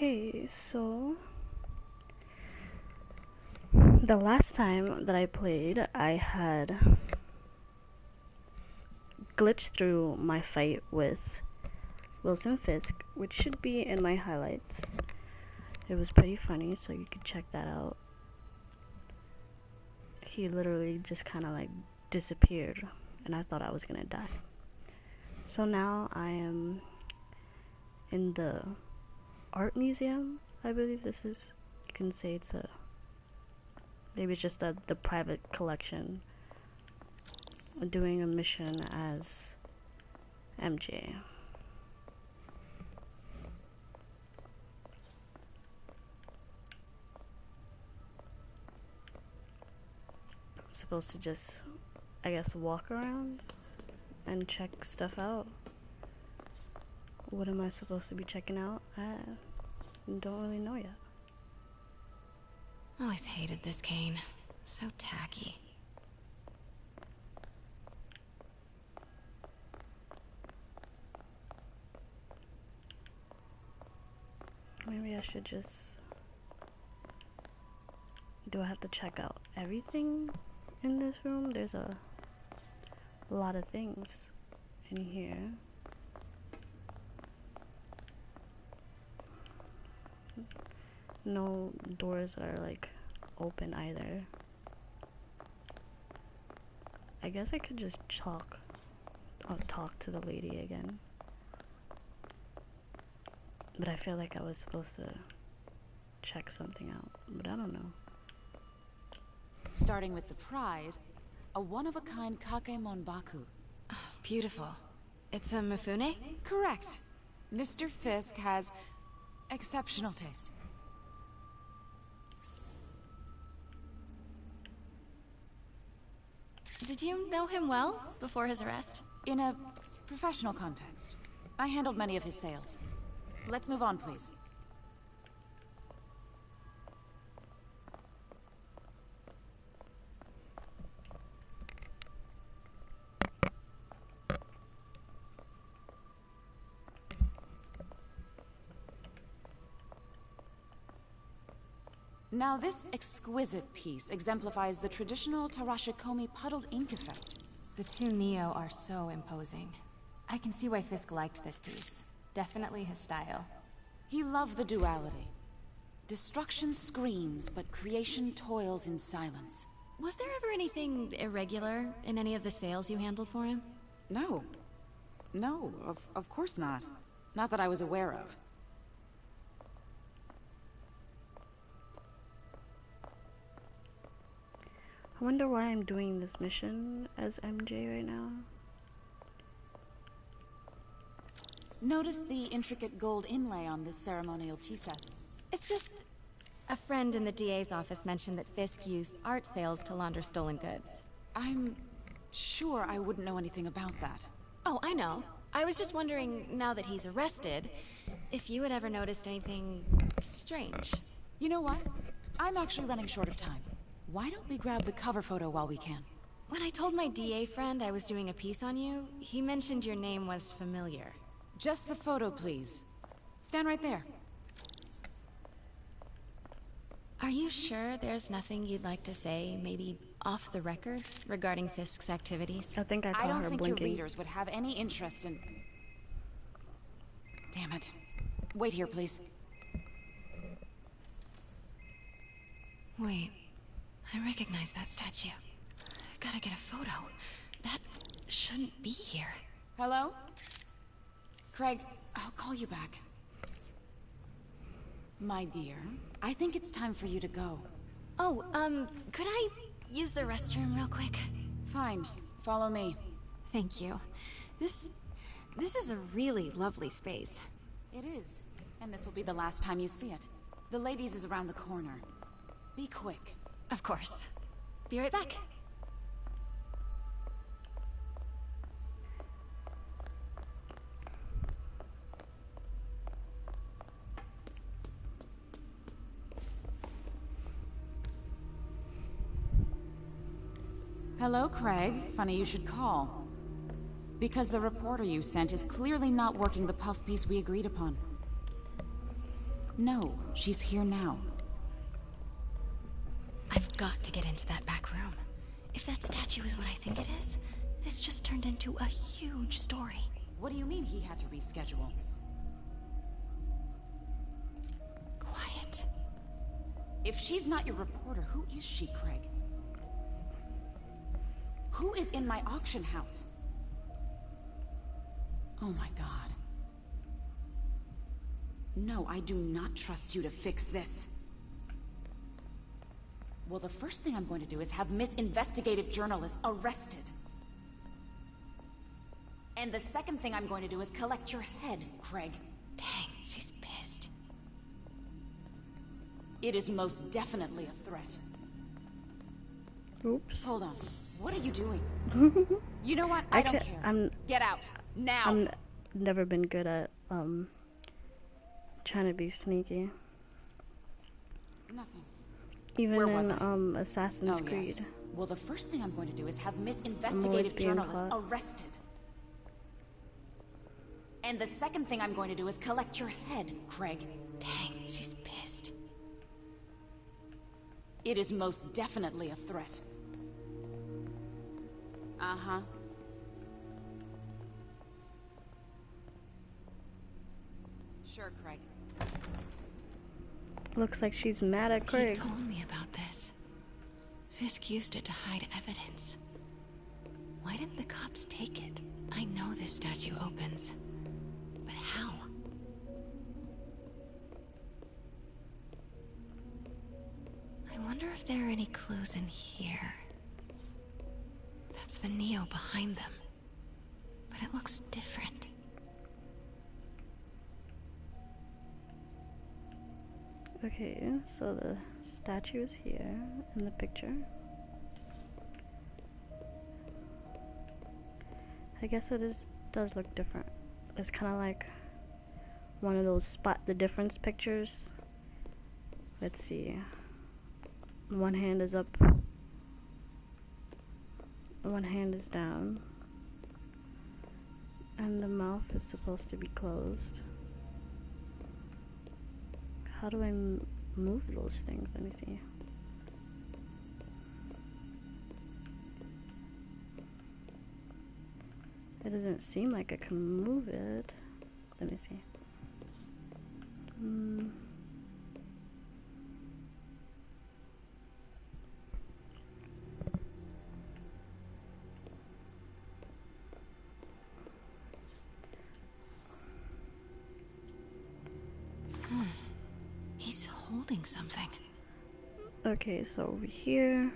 Okay, so the last time that I played, I had glitched through my fight with Wilson Fisk, which should be in my highlights. It was pretty funny, so you could check that out. He literally just kind of like disappeared, and I thought I was gonna die. So now I am in the art museum, I believe this is. You can say it's a, maybe it's just the private collection, doing a mission as MJ. I'm supposed to just, I guess, walk around and check stuff out. What am I supposed to be checking out? I don't really know yet. Always hated this cane. So tacky. Maybe I should just... Do I have to check out everything in this room? There's a lot of things in here. No doors are like open either. I guess I could just talk to the lady again. But I feel like I was supposed to check something out, but I don't know. Starting with the prize, a one-of-a-kind Kakemon Baku. Beautiful. It's a Mifune? Correct. Mr. Fisk has exceptional taste. Did you know him well before his arrest? In a professional context, I handled many of his sales. Let's move on, please. Now this exquisite piece exemplifies the traditional Tarashikomi puddled ink effect. The two Neo are so imposing. I can see why Fisk liked this piece. Definitely his style. He loved the duality. Destruction screams, but creation toils in silence. Was there ever anything irregular in any of the sales you handled for him? No. No, of course not. Not that I was aware of. I wonder why I'm doing this mission as MJ right now. Notice the intricate gold inlay on this ceremonial tea set. It's just... a friend in the DA's office mentioned that Fisk used art sales to launder stolen goods. I'm sure I wouldn't know anything about that. Oh, I know. I was just wondering, now that he's arrested, if you had ever noticed anything strange. You know what? I'm actually running short of time. Why don't we grab the cover photo while we can? When I told my DA friend I was doing a piece on you, he mentioned your name was familiar. Just the photo, please. Stand right there. Are you sure there's nothing you'd like to say, maybe off the record, regarding Fisk's activities? I think I caught I don't her think blinking. your readers would have any interest in... Damn it. Wait here, please. Wait. I recognize that statue. Gotta get a photo. That shouldn't be here. Hello? Craig, I'll call you back. My dear, I think it's time for you to go. Oh, could I use the restroom real quick? Fine. Follow me. Thank you. This is a really lovely space. It is. And this will be the last time you see it. The ladies is around the corner. Be quick. Of course. Be right back. Hello, Craig. Funny you should call. Because the reporter you sent is clearly not working the puff piece we agreed upon. No, she's here now. I've got to get into that back room. If that statue is what I think it is, this just turned into a huge story. What do you mean he had to reschedule? Quiet. If she's not your reporter, who is she, Craig? Who is in my auction house? Oh my god. No, I do not trust you to fix this. Well, the first thing I'm going to do is have Miss Investigative Journalist arrested. And the second thing I'm going to do is collect your head, Craig. Dang, she's pissed. It is most definitely a threat. Oops. Hold on. What are you doing? You know what? I don't care. Get out. Now. I'm never been good at trying to be sneaky. Nothing. Even Where was in Assassin's Creed. Yes. Well, the first thing I'm going to do is have Miss Investigative Journalist arrested. And the second thing I'm going to do is collect your head, Craig. Dang, she's pissed. It is most definitely a threat. Uh-huh. Sure, Craig. Looks like she's mad at Craig. He told me about this. Fisk used it to hide evidence. Why didn't the cops take it? I know this statue opens. But how? I wonder if there are any clues in here. That's the Neo behind them. But it looks different. Okay, so the statue is here in the picture. I guess it does look different. It's kind of like one of those spot the difference pictures. Let's see. One hand is up. One hand is down. And the mouth is supposed to be closed. How do I move those things? Let me see. It doesn't seem like I can move it. Let me see. He's holding something. Okay, so over here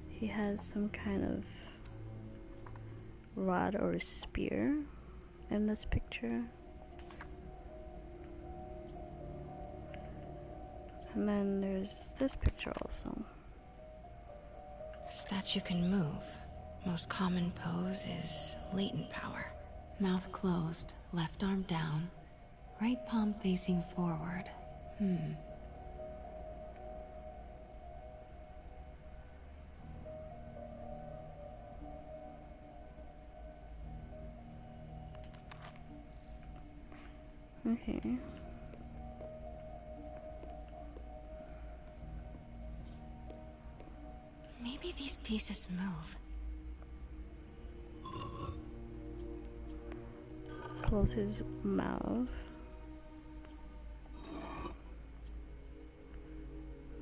he has some kind of rod or spear in this picture. And then there's this picture also. Statue can move. Most common pose is latent power. Mouth closed, left arm down, right palm facing forward. Okay. Maybe these pieces move. Close his mouth.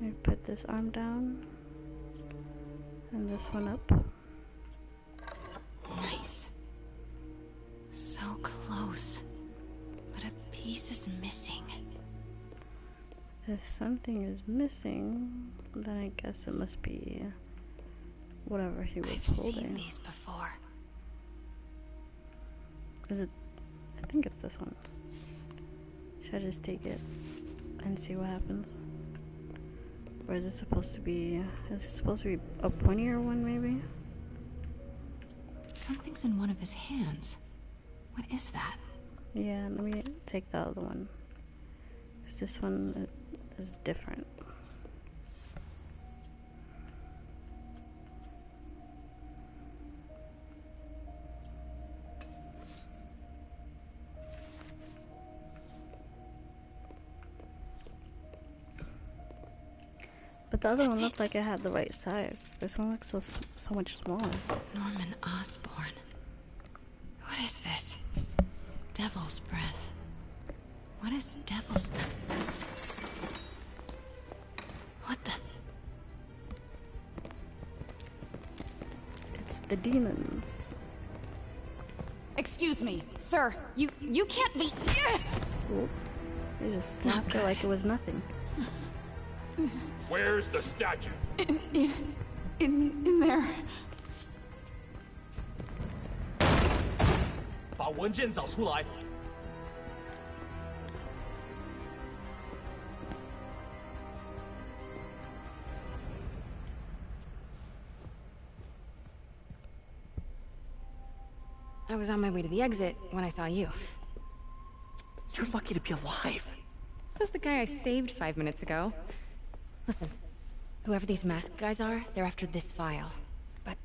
Let me put this arm down and this one up. Nice. So close. But a piece is missing. If something is missing, then I guess it must be whatever he was I've holding. seen these before. Is it? I think it's this one. Should I just take it and see what happens? Or is it supposed to be? Is it supposed to be a pointier one, maybe? Something's in one of his hands. What is that? Yeah, let me take the other one. 'Cause this one is different. the other one looked like it had the right size. This one looks so much smaller. Norman Osborn. What is this? Devil's breath. What is devil's... What the... It's the demons. Excuse me, sir. You can't be... Oop. They just slapped her like it was nothing. Where's the statue? In there. 把文件找出来。 I was on my way to the exit when I saw you. You're lucky to be alive. Says the guy I saved 5 minutes ago. Listen, whoever these masked guys are, they're after this file. But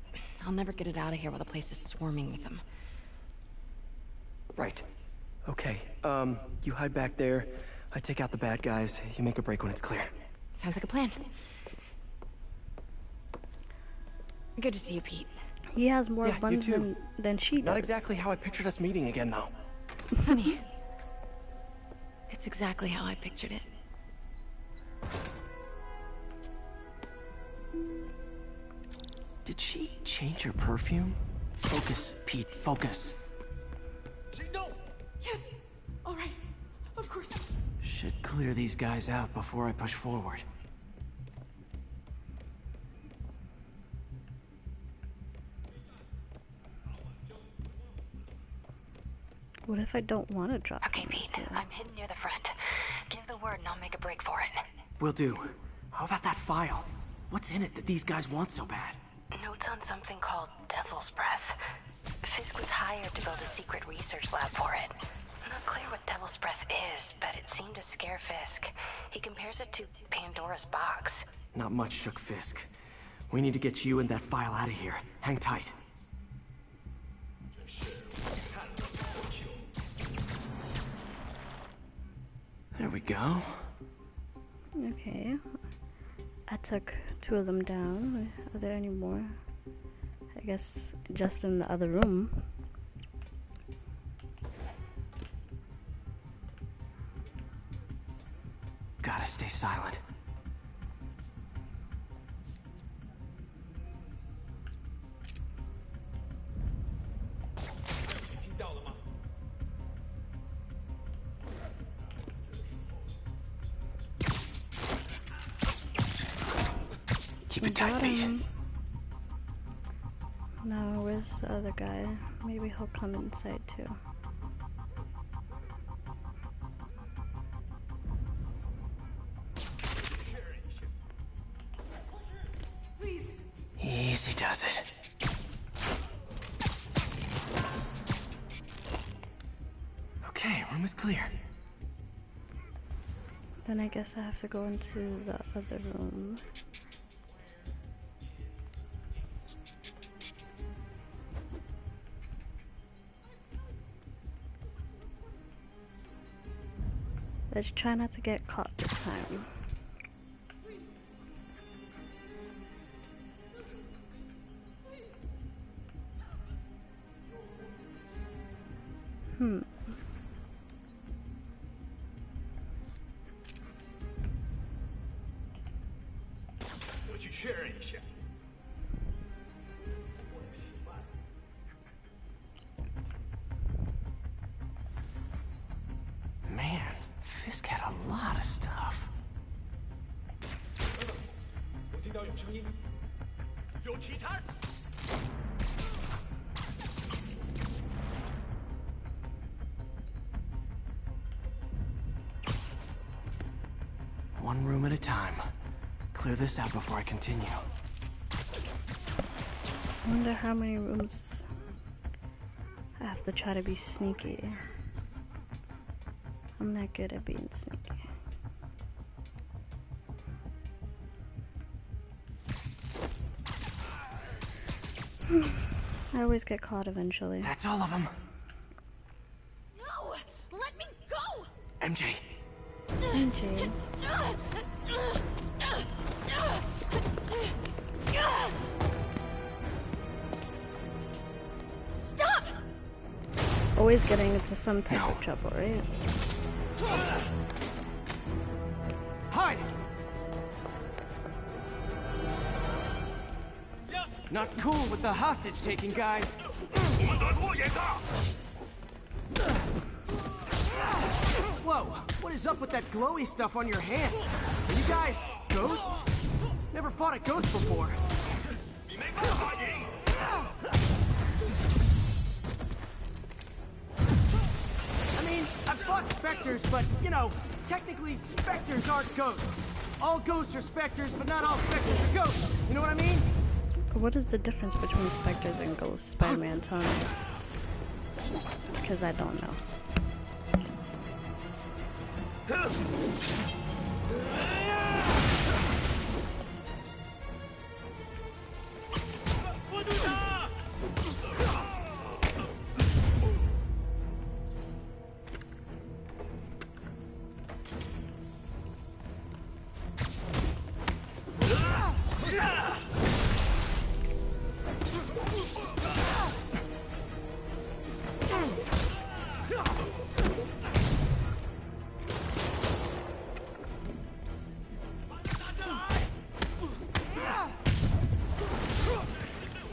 I'll never get it out of here while the place is swarming with them. Right. Okay, you hide back there. I take out the bad guys. You make a break when it's clear. Sounds like a plan. Good to see you, Pete. He has more Yeah, you buns too. than she does. Not exactly how I pictured us meeting again, though. Funny. It's exactly how I pictured it. Did she change her perfume? Focus, Pete, focus. Yes. All right. Of course. Should clear these guys out before I push forward. What if I don't want to drop Okay, them? Pete. I'm hidden near the front. Give the word and I'll make a break for it. Will do. How about that file? What's in it that these guys want so bad? Notes on something called Devil's Breath. Fisk was hired to build a secret research lab for it. Not clear what Devil's Breath is, but it seemed to scare Fisk. He compares it to Pandora's box. Not much shook Fisk. We need to get you and that file out of here. Hang tight. There we go. Okay. I took 2 of them down. Are there any more? I guess just in the other room. Gotta stay silent. Keep it tight, Got Pete. him. Now, where's the other guy? Maybe he'll come inside too. Please. Easy does it. Okay, room is clear. Then I guess I have to go into the other room. Let's try not to get caught this time. Hmm. Man, Fisk had a lot of stuff. 我听到有声音，有其他人。 One room at a time. Clear this out before I continue. I wonder how many rooms I have to try to be sneaky. I'm not good at being sneaky. I always get caught eventually. That's all of them. No! Let me go! MJ. MJ. always getting into some type of trouble, right? Hide! Not cool with the hostage taking, guys. Whoa, what is up with that glowy stuff on your hand? Are you guys ghosts? Never fought a ghost before. I mean, I've fought specters, but, you know, technically specters aren't ghosts. All ghosts are specters, but not all specters are ghosts. You know what I mean? What is the difference between specters and ghosts, Spider-Man? Tell me. Because I don't know.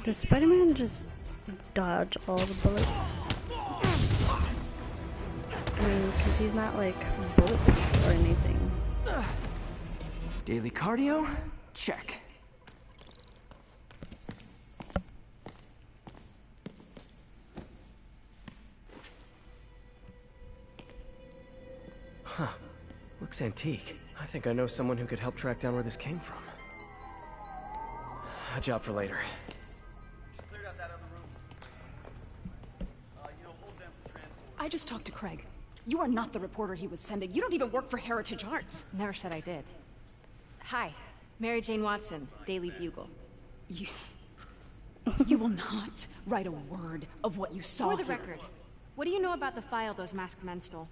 Does Spider-Man just dodge all the bullets? I mean, because he's not like bulletproof or anything. Daily cardio? Check. Huh. Looks antique. I think I know someone who could help track down where this came from. A job for later. I just talked to Craig. You are not the reporter he was sending. You don't even work for Heritage Arts. Never said I did. Hi, Mary Jane Watson, Daily Bugle. You will not write a word of what you saw For the here. record, what do you know about the file those masked men stole?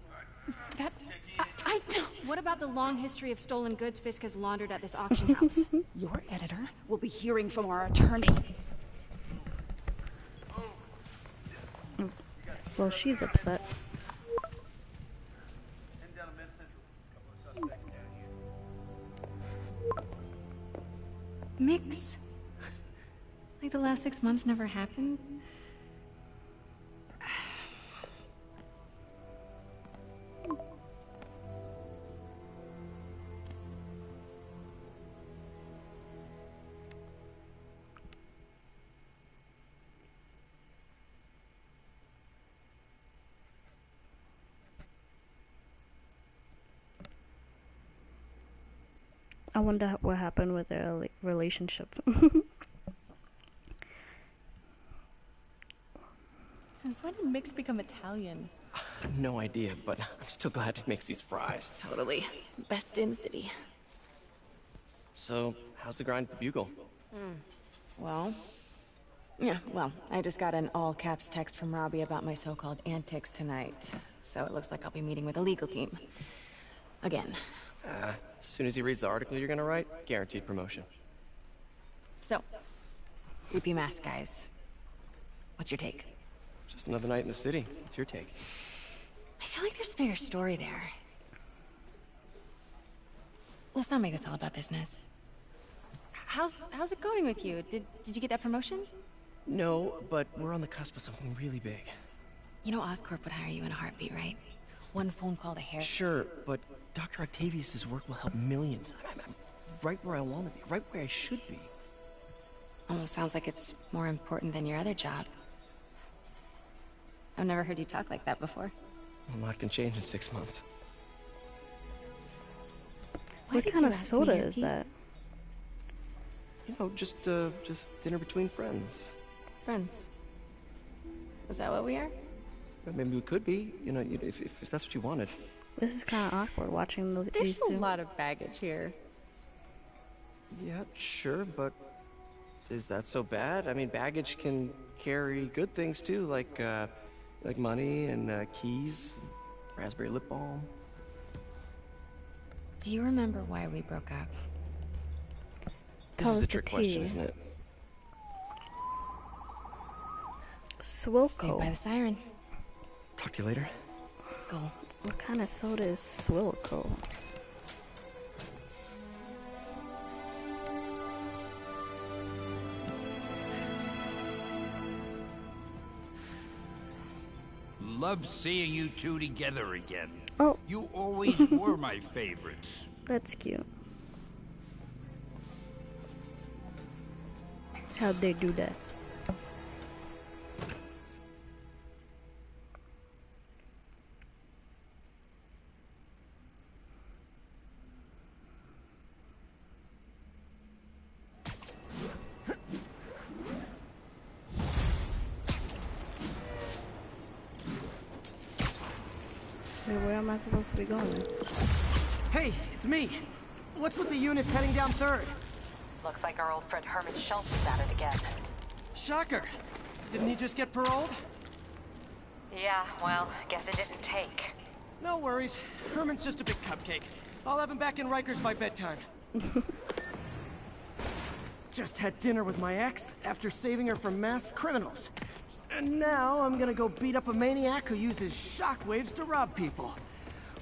I don't... What about the long history of stolen goods Fisk has laundered at this auction house? Your editor will be hearing from our attorney. Well, she's upset. Mix? Like the last 6 months never happened? I wonder what happened with their like, relationship. Since when did Mix become Italian? No idea, but I'm still glad he makes these fries. Totally. Best in the city. So, how's the grind at the Bugle? Well, I just got an all-caps text from Robbie about my so-called antics tonight. So it looks like I'll be meeting with the legal team. Again. As soon as he reads the article you're gonna write, guaranteed promotion. So, creepy mask guys. What's your take? Just another night in the city. What's your take? I feel like there's a bigger story there. Let's not make this all about business. How's it going with you? Did you get that promotion? No, but we're on the cusp of something really big. You know Oscorp would hire you in a heartbeat, right? One phone call to hair. Sure, but Dr. Octavius's work will help millions. I'm right where I want to be, right where I should be. Almost sounds like it's more important than your other job. I've never heard you talk like that before. A lot can change in 6 months. What kind of soda is that? You know, just dinner between friends. Friends. Is that what we are? Maybe we could be, you know, if that's what you wanted. This is kind of awkward watching these There's two. a lot of baggage here. Yeah, sure, but is that so bad? I mean, baggage can carry good things too, like money and keys, raspberry lip balm. Do you remember why we broke up? This is a trick question, isn't it? Saved by Swilko. the siren. Talk to you later. Go. What kind of soda is Swillico? Love seeing you two together again. Oh. You always were my favorites. That's cute. How'd they do that? Wait, where am I supposed to be going? Hey, it's me. What's with the units heading down 3rd? Looks like our old friend Herman Schultz is at it again. Shocker. Didn't he just get paroled? Yeah, well, guess it didn't take. No worries. Herman's just a big cupcake. I'll have him back in Rikers by bedtime. Just had dinner with my ex after saving her from masked criminals. And now I'm gonna go beat up a maniac who uses shockwaves to rob people.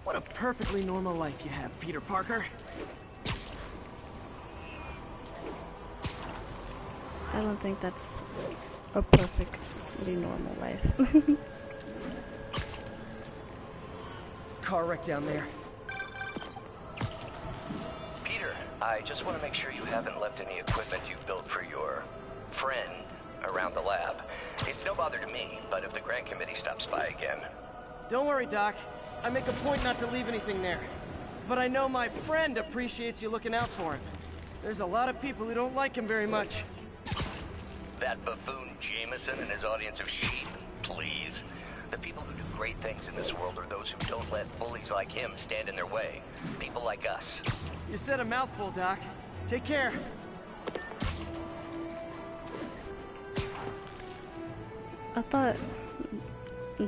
What a perfectly normal life you have, Peter Parker. I don't think that's a perfectly normal life. Car wreck down there. Peter, I just want to make sure you haven't left any equipment you've built for your friend around the lab. It's no bother to me, but if the grant committee stops by again... Don't worry, Doc. I make a point not to leave anything there. But I know my friend appreciates you looking out for him. There's a lot of people who don't like him very much. That buffoon Jameson and his audience of sheep, please. The people who do great things in this world are those who don't let bullies like him stand in their way. People like us. You said a mouthful, Doc. Take care. I thought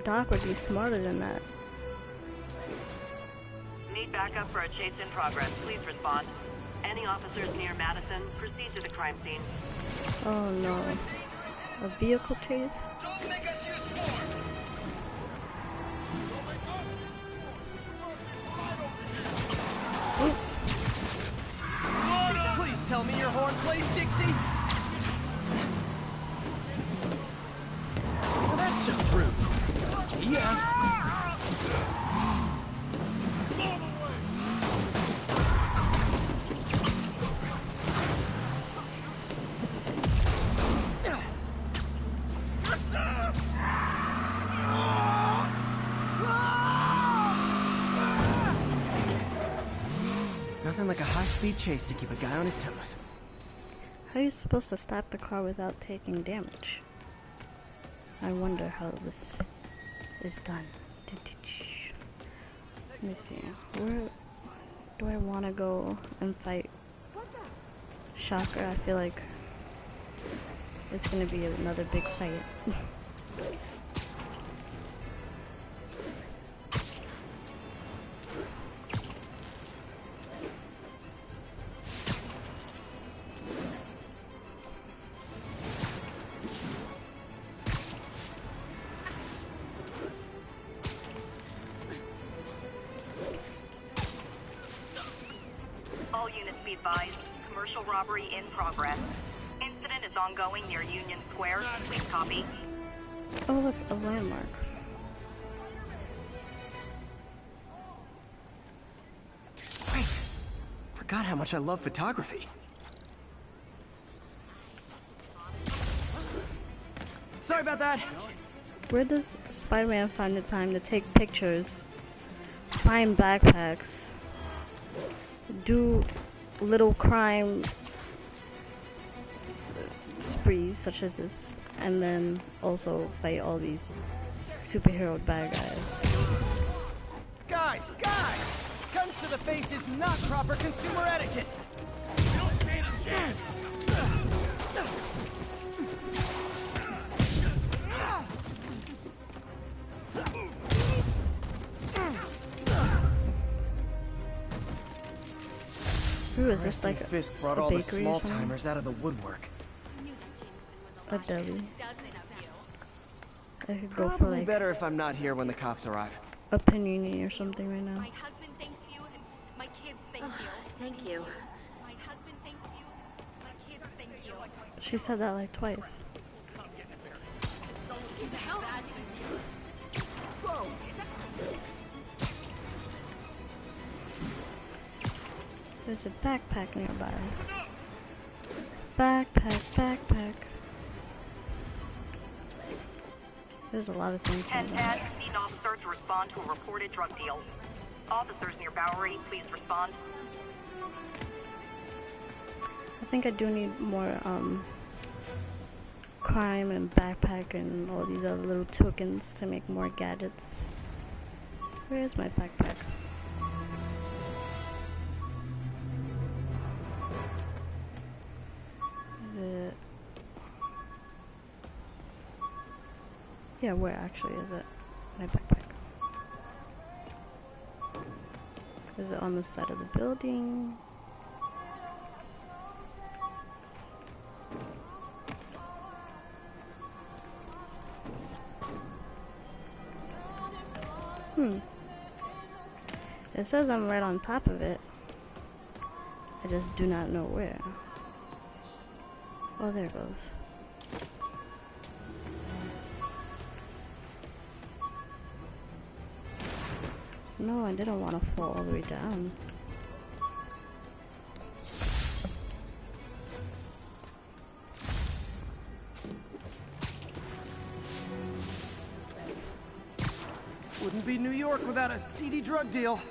Doc would be smarter than that. Need backup for a chase in progress. Please respond. Any officers near Madison, proceed to the crime scene. Oh no. A vehicle chase? Don't make us use force! Please tell me your horn plays, Dixie. Well, that's just rude. Yeah. Nothing like a high-speed chase to keep a guy on his toes. How are you supposed to stop the car without taking damage? I wonder how this is done. Let me see. Where do I want to go and fight Shocker? I feel like it's gonna be another big fight. All units be advised. Commercial robbery in progress. Incident is ongoing near Union Square. Please copy. Oh look, a landmark. Wait. Forgot how much I love photography. Sorry about that. Where does Spider-Man find the time to take pictures, find backpacks, do little crime sprees such as this, and then also fight all these superhero bad guys? Guys! Comes to the face is not proper consumer etiquette. Don't stand a chance! Who is this, like Fisk brought a all the bakery or small something? timers out of the woodwork. A deli. I could go for Probably like better if I'm not here when the cops arrive. a panini or something right now. My husband thanks you, and my kids thank you. Thank you. My husband thanks you, and my kids thank you. She said that like twice. What the hell? Whoa! Is that... There's a backpack nearby. Backpack. There's a lot of things. 10-10, need officers to respond to a reported drug deal. Officers near Bowery, please respond. I think I do need more crime and backpack and all these other little tokens to make more gadgets. Where is my backpack? Is it? Yeah, where actually is it? My backpack. Is it on the side of the building? It says I'm right on top of it. I just do not know where. Oh, there it goes. No, I didn't want to fall all the way down. Wouldn't be New York without a seedy drug deal.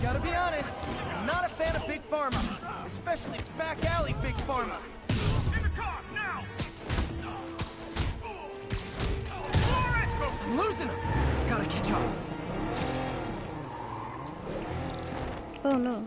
Gotta be honest, I'm not a fan of Big Pharma, especially back alley Big Pharma. In the car, now! I'm losing him. Gotta catch up. Oh no.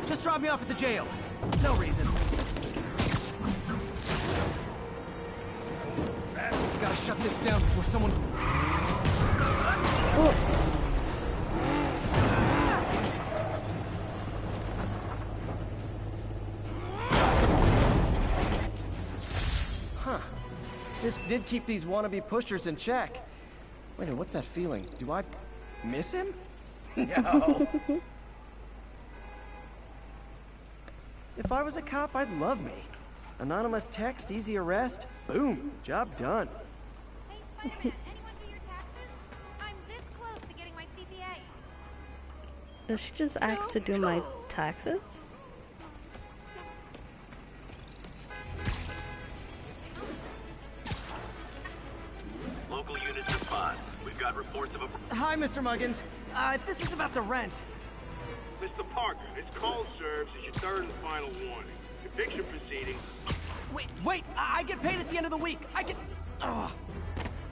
Just drop me off at the jail. No reason. Gotta shut this down before someone... Huh. Fisk did keep these wannabe pushers in check. Wait a minute, what's that feeling? Do I miss him? No. If I was a cop, I'd love me. Anonymous text, easy arrest, boom, job done. Hey, Spider-Man, anyone do your taxes? I'm this close to getting my CPA. Does she just ask to do my taxes? Local units respond. We've got reports of a... Hi, Mr. Muggins. If this is about the rent... Mr. Parker, this call serves as your third and final warning. Eviction proceedings... Wait, I get paid at the end of the week. I get... Ugh.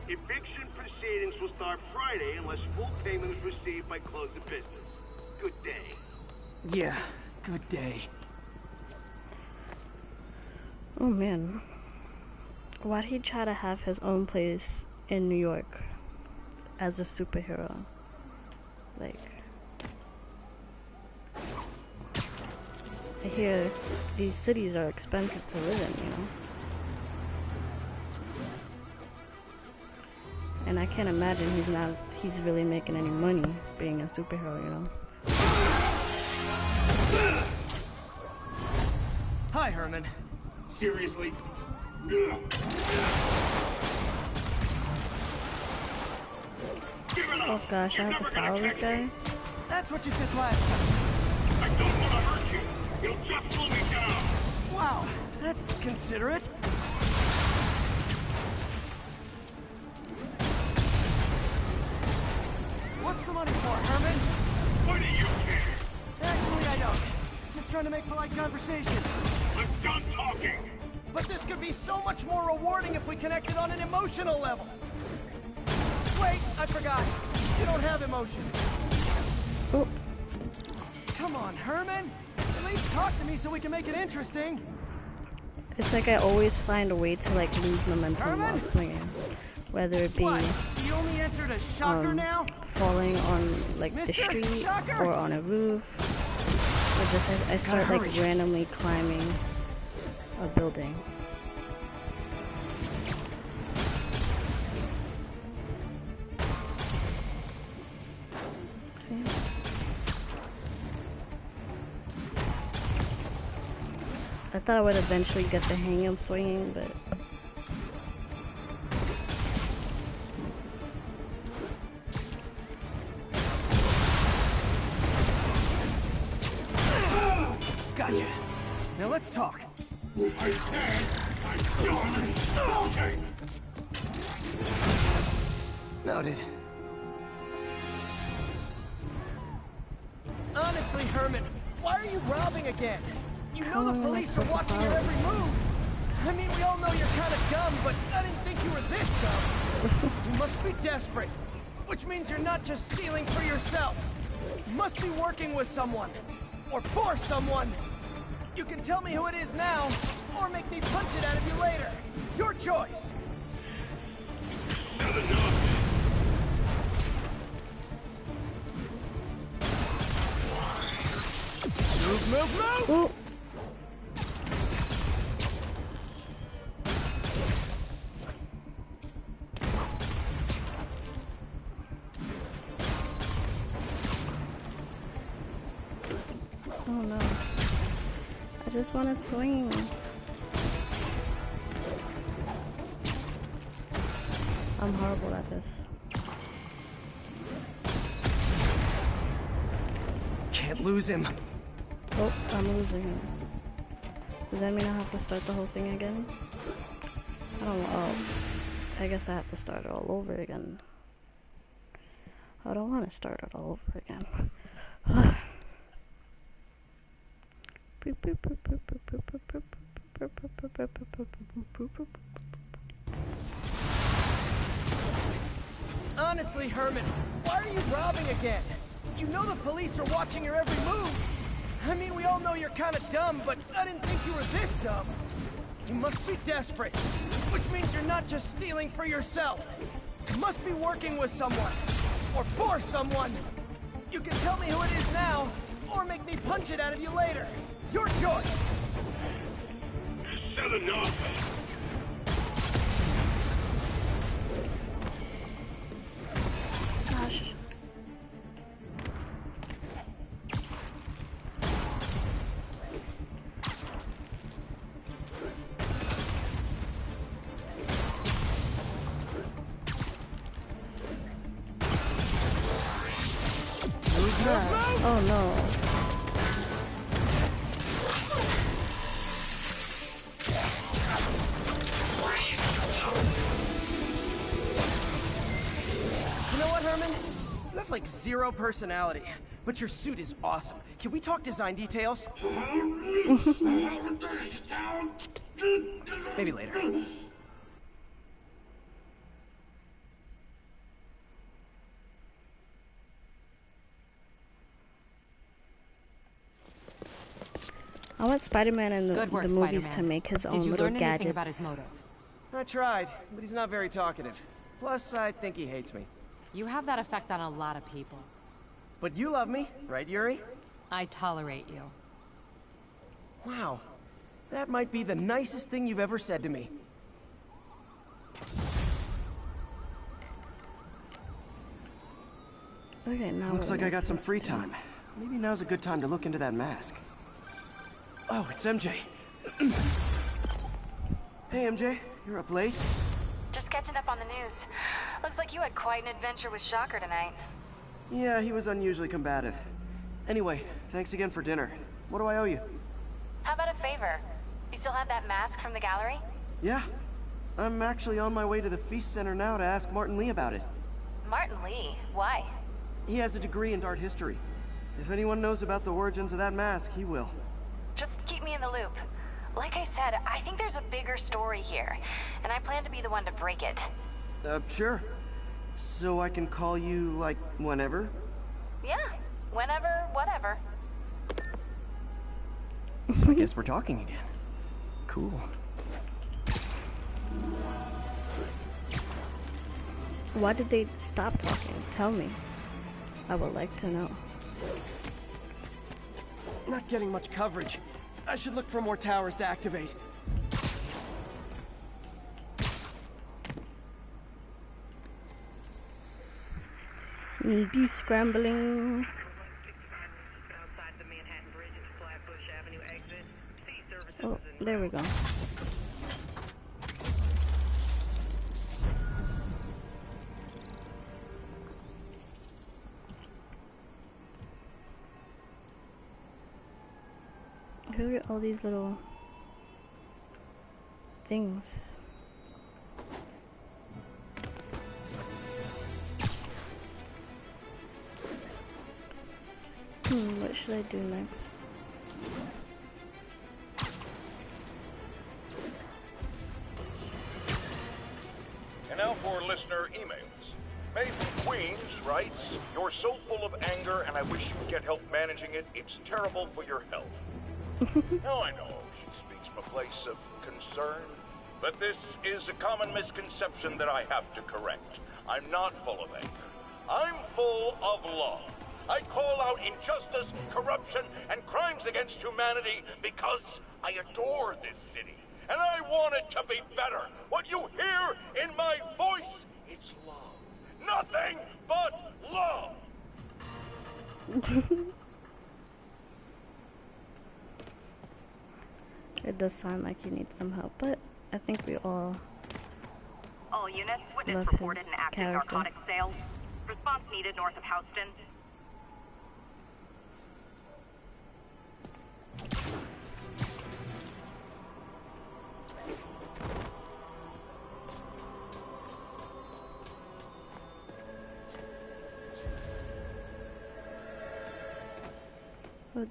Eviction proceedings will start Friday unless full payment is received by close of business. Good day. Yeah, good day. Oh man. Why'd he try to have his own place in New York as a superhero? Like, I hear these cities are expensive to live in, you know? And I can't imagine he's really making any money being a superhero, you know? Hi, Herman. Seriously? Oh gosh, I have to follow this guy? That's what you said last time. I don't want to hurt you. You'll just slow me down. Wow, that's considerate. What's the money for, Herman? Why do you care? Actually, I don't. Just trying to make polite conversation. I'm done talking! But this could be so much more rewarding if we connected on an emotional level. Wait, I forgot. You don't have emotions. Oh. Come on, Herman. At least talk to me so we can make it interesting. It's like I always find a way to like lose momentum while swinging. Whether it be You only answered a shocker now? falling on like the street or on a roof. Or just I start like randomly climbing a building. See? I thought I would eventually get the hang of swinging, but gotcha. Now let's talk. I said I'm done talking! Noted. Honestly, Herman, why are you robbing again? You know the police are watching your every move. I mean, we all know you're kind of dumb, but I didn't think you were this dumb. You must be desperate, which means you're not just stealing for yourself. You must be working with someone, or for someone. You can tell me who it is now, or make me punch it out of you later. Your choice. Not enough. Move, move, move! ooh. Oh no. I just want to swing. I'm horrible at this. Can't lose him. Oh, I'm losing him. Does that mean I have to start the whole thing again? I don't know. Oh, I guess I have to start it all over again. I don't want to start it all over again. Honestly, Herman, why are you robbing again? You know the police are watching your every move. I mean, we all know you're kind of dumb, but I didn't think you were this dumb. You must be desperate, which means you're not just stealing for yourself. You must be working with someone, or for someone. You can tell me who it is now, or make me punch it out of you later. Your choice. Said enough. Gosh. Oh no. You know what, Herman? You have like zero personality, but your suit is awesome. Can we talk design details? Maybe later. I want Spider-Man in the Good work, movies Spider-Man. to make his own Did you little learn gadgets. anything about his motive? I tried, but he's not very talkative. Plus, I think he hates me. You have that effect on a lot of people. But you love me, right, Yuri? I tolerate you. Wow. That might be the nicest thing you've ever said to me. Okay, now Looks what like I am got some supposed free to do? time. Maybe now's a good time to look into that mask. Oh, it's MJ. Hey, MJ. You're up late? Just catching up on the news. Looks like you had quite an adventure with Shocker tonight. Yeah, he was unusually combative. Anyway, thanks again for dinner. What do I owe you? How about a favor? You still have that mask from the gallery? Yeah. I'm actually on my way to the Feast Center now to ask Martin Lee about it. Martin Lee? Why? He has a degree in art history. If anyone knows about the origins of that mask, he will. Just keep me in the loop. Like I said, I think there's a bigger story here, and I plan to be the one to break it. Sure. So I can call you, like, whenever? Yeah, whenever, whatever. So I guess we're talking again. Cool. Why did they stop talking? Tell me. I would like to know. Not getting much coverage. I should look for more towers to activate. Descrambling. Oh, there we go. Who are all these little things? What should I do next? And now for listener emails. May from Queens writes, "You're so full of anger and I wish you would get help managing it. It's terrible for your health." Now I know she speaks from a place of concern, but this is a common misconception that I have to correct. I'm not full of anger. I'm full of love. I call out injustice, corruption, and crimes against humanity because I adore this city. And I want it to be better. What you hear in my voice, it's love. Nothing but love. It does sound like you need some help, but I think we all units, witness love reported his an active character. narcotics sale. Response needed north of Houston. What?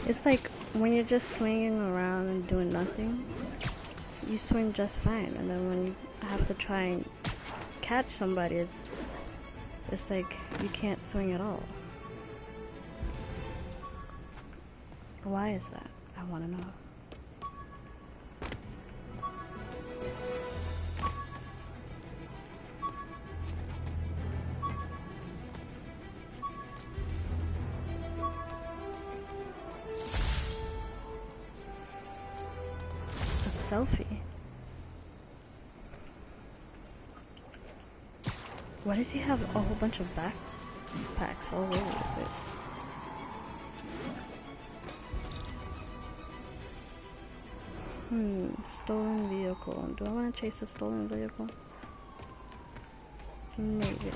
It's like when you're just swinging around and doing nothing, you swing just fine, and then when you have to try and catch somebody, it's like you can't swing at all. Why is that? I want to know. Selfie. Why does he have a whole bunch of backpacks all over the place? Stolen vehicle. Do I want to chase a stolen vehicle? Maybe.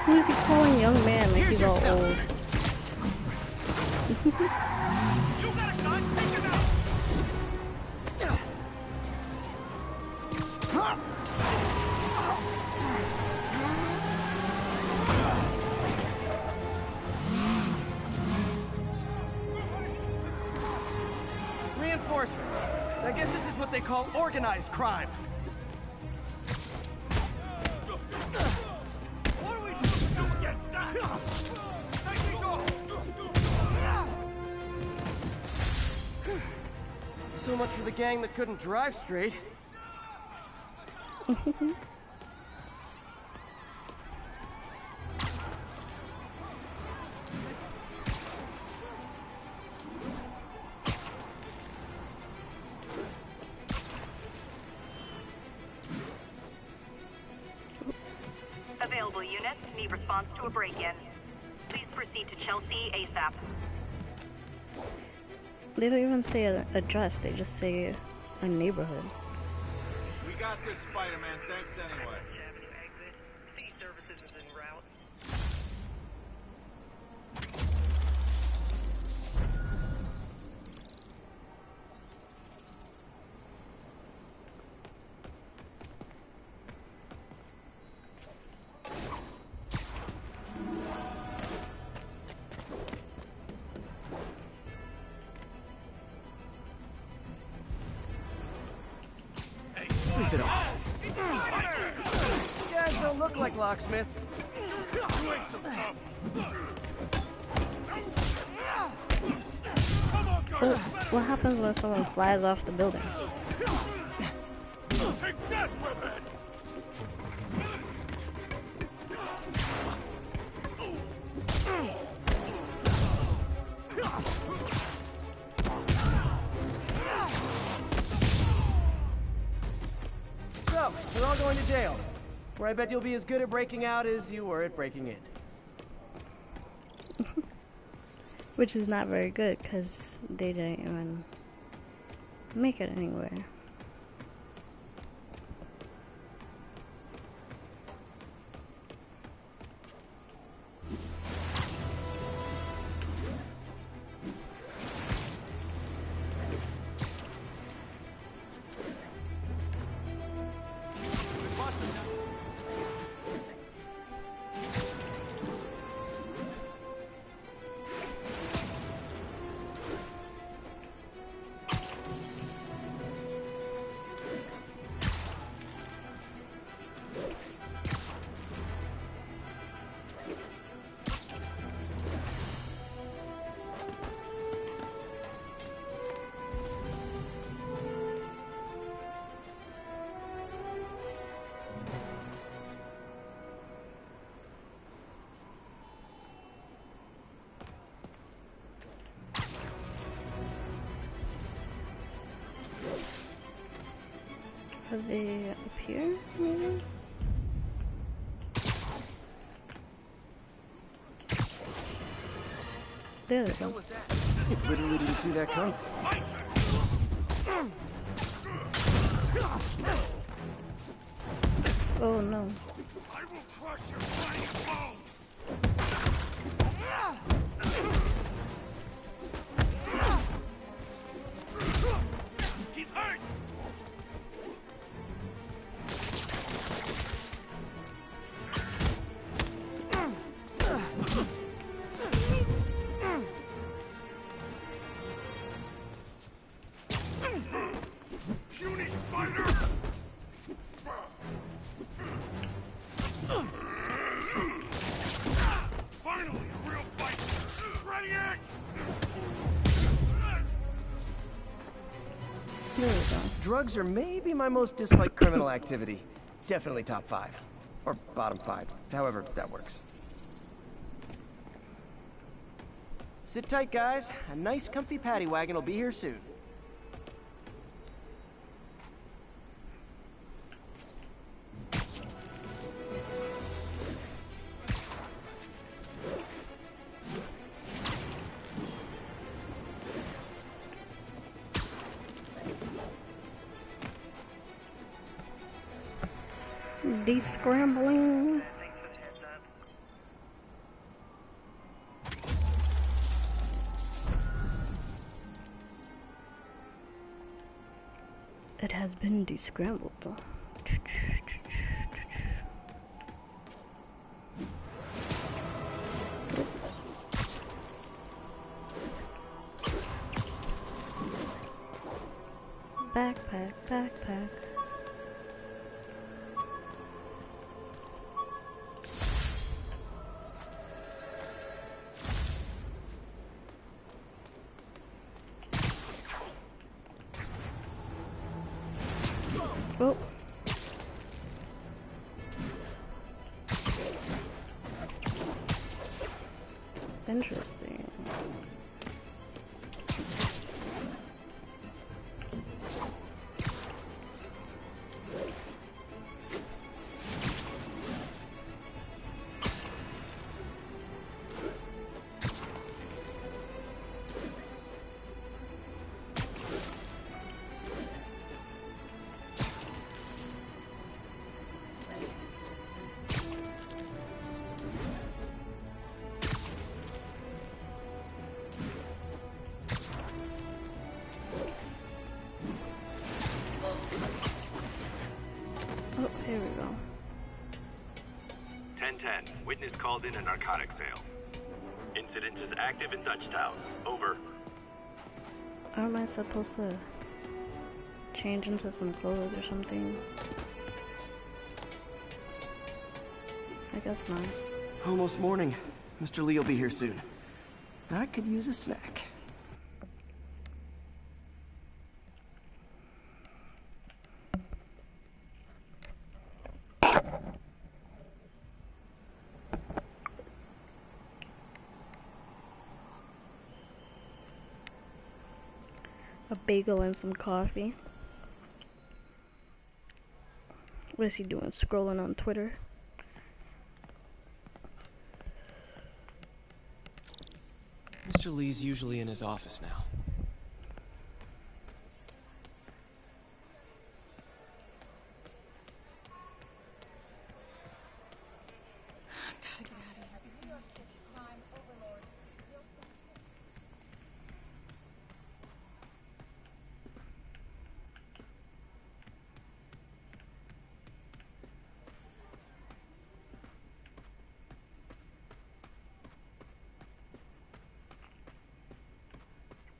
Who is he calling young man like he's all old? Reinforcements. I guess this is what they call organized crime. So much for the gang that couldn't drive straight. need response to a break-in. Please proceed to Chelsea ASAP. They don't even say an address, they just say a neighborhood. We got this, Spider-Man. Thanks anyway. Sleep it off. You guys don't look like locksmiths. You ain't so tough. Oh, what happens when someone flies off the building? Take that, webhead! So, you're all going to jail, where I bet you'll be as good at breaking out as you were at breaking in. Which is not very good, because they didn't even make it anywhere. Are they up here, maybe? There they go. Literally didn't see that coming. Oh no. I will crush your flying bones! He's hurt! Puny spider! Finally, a real fight! Ready, act! There we go. Drugs are maybe my most disliked criminal activity. Definitely top 5. Or bottom 5. However that works. Sit tight, guys. A nice comfy paddy wagon will be here soon. Descrambling. It has been descrambled. Backpack, backpack. Oh. Interesting. Witness called in a narcotic sale. Incident is active in Dutchtown. Over. How am I supposed to change into some clothes or something? I guess not. Almost morning. Mr. Lee will be here soon. I could use a snack. A bagel and some coffee. What is he doing? Scrolling on Twitter? Mr. Lee's usually in his office now.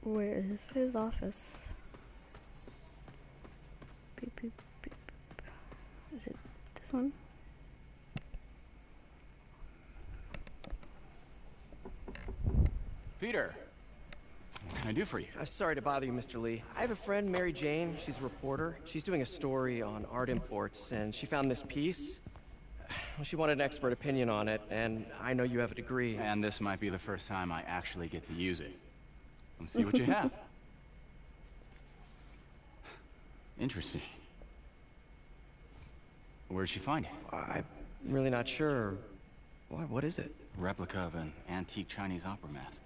Where is his office? Beep, beep, beep, beep. Is it this one? Peter, what can I do for you? Sorry to bother you, Mr. Lee. I have a friend, Mary Jane. She's a reporter. She's doing a story on art imports, and she found this piece. Well, she wanted an expert opinion on it, and I know you have a degree. And this might be the first time I actually get to use it. Let's see what you have. Interesting. Where did she find it? I'm really not sure. Why, what is it? A replica of an antique Chinese opera mask.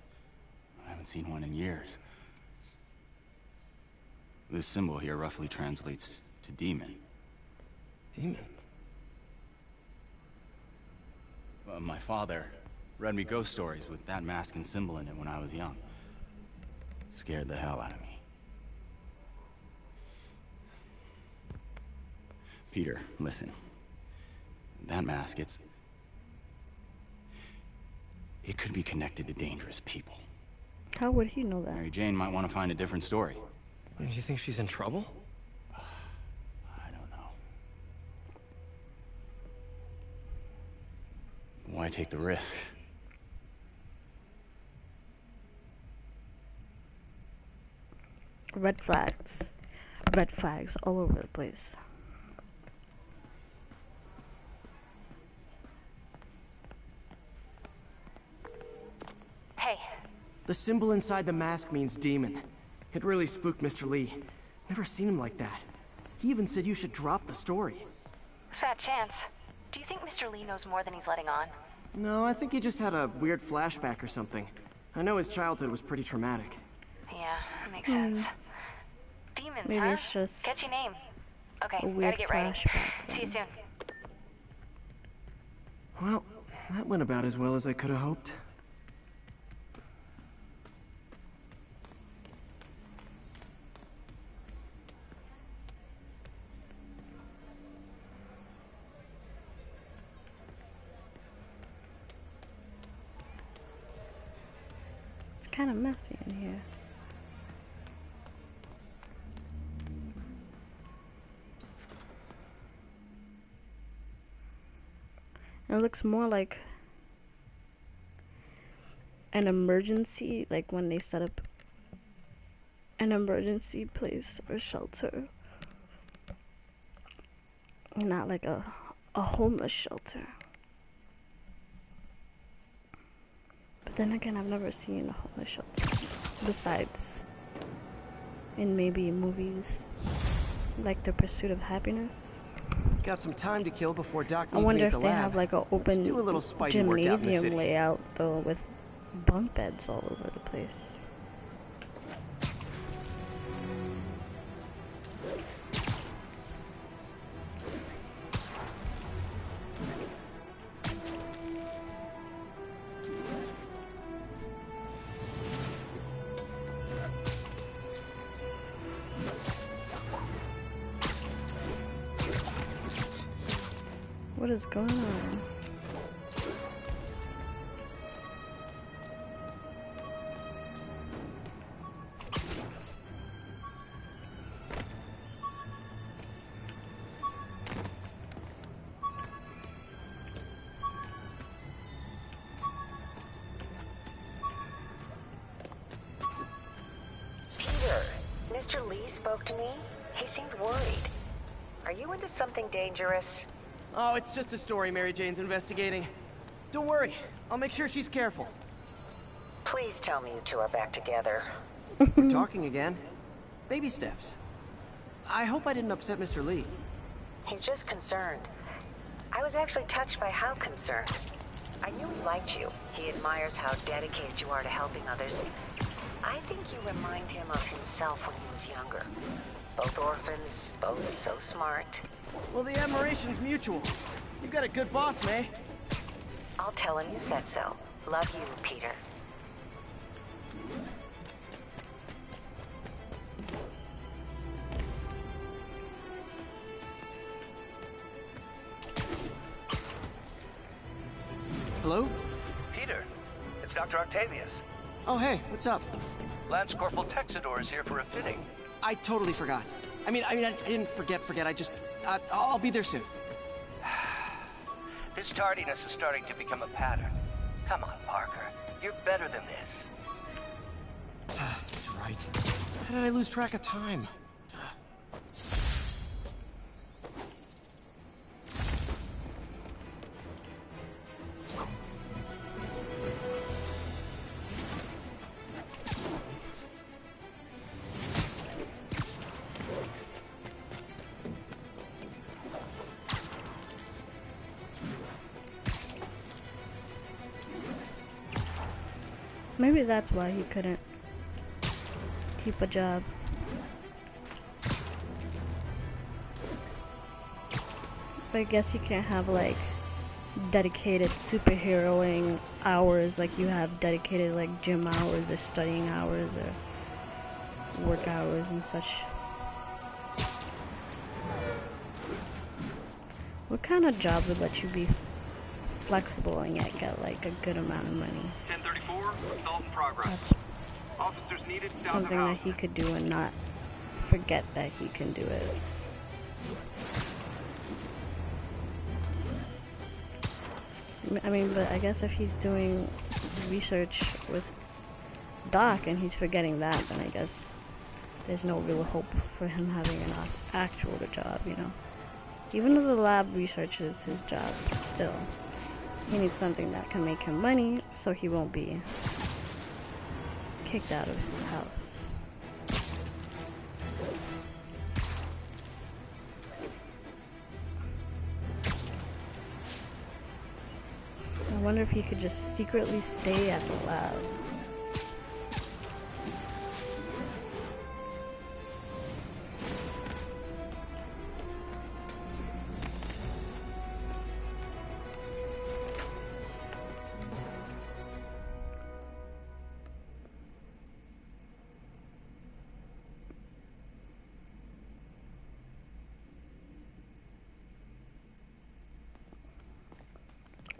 I haven't seen one in years. This symbol here roughly translates to demon. Demon? My father read me ghost stories with that mask and symbol in it when I was young. Scared the hell out of me. Peter, listen. That mask, it could be connected to dangerous people. How would he know that? Mary Jane might want to find a different story. Do you think she's in trouble? I don't know. Why take the risk? Red flags. Red flags all over the place. Hey. The symbol inside the mask means demon. It really spooked Mr. Lee. Never seen him like that. He even said you should drop the story. Fat chance. Do you think Mr. Lee knows more than he's letting on? No, I think he just had a weird flashback or something. I know his childhood was pretty traumatic. Yeah, makes sense. Demons, Maybe huh? it's just Catchy name. Okay, a weird gotta get ready. flashback. See you soon. Well, that went about as well as I could have hoped. It's kind of messy in here. It looks more like an emergency, like when they set up an emergency place or shelter. Not like a homeless shelter. But then again, I've never seen a homeless shelter. Besides in maybe movies like The Pursuit of Happiness. Got some time to kill before Doc I needs wonder me at if the they lab. have like an open Let's do a little Spidey workout in the gymnasium city. layout though, with bunk beds all over the place. What is going on? Mr. Lee spoke to me. He seemed worried. Are you into something dangerous? Oh, it's just a story Mary Jane's investigating. Don't worry, I'll make sure she's careful. Please tell me you two are back together. We're talking again. Baby steps. I hope I didn't upset Mr. Lee. He's just concerned. I was actually touched by how concerned. I knew he liked you. He admires how dedicated you are to helping others. I think you remind him of himself when he was younger. Both orphans, both so smart. Well, the admiration's mutual. You've got a good boss, May. I'll tell him you said so. Love you, Peter. Hello? Peter, it's Dr. Octavius. Oh, hey, what's up? Lance Corporal Texador is here for a fitting. I totally forgot. I didn't forget. I just, I'll be there soon. This tardiness is starting to become a pattern. Come on, Parker. You're better than this. That's right. How did I lose track of time? Maybe that's why he couldn't keep a job. But I guess you can't have like dedicated superheroing hours like you have dedicated like gym hours or studying hours or work hours and such. What kind of job would let you be flexible and yet get like a good amount of money? 1034, assault in progress. That's Officers needed south of something that he could do and not forget that he can do it. I mean, but I guess if he's doing research with Doc and he's forgetting that, then I guess there's no real hope for him having an actual job, you know? Even though the lab research is his job, still, he needs something that can make him money so he won't be kicked out of his house. I wonder if he could just secretly stay at the lab.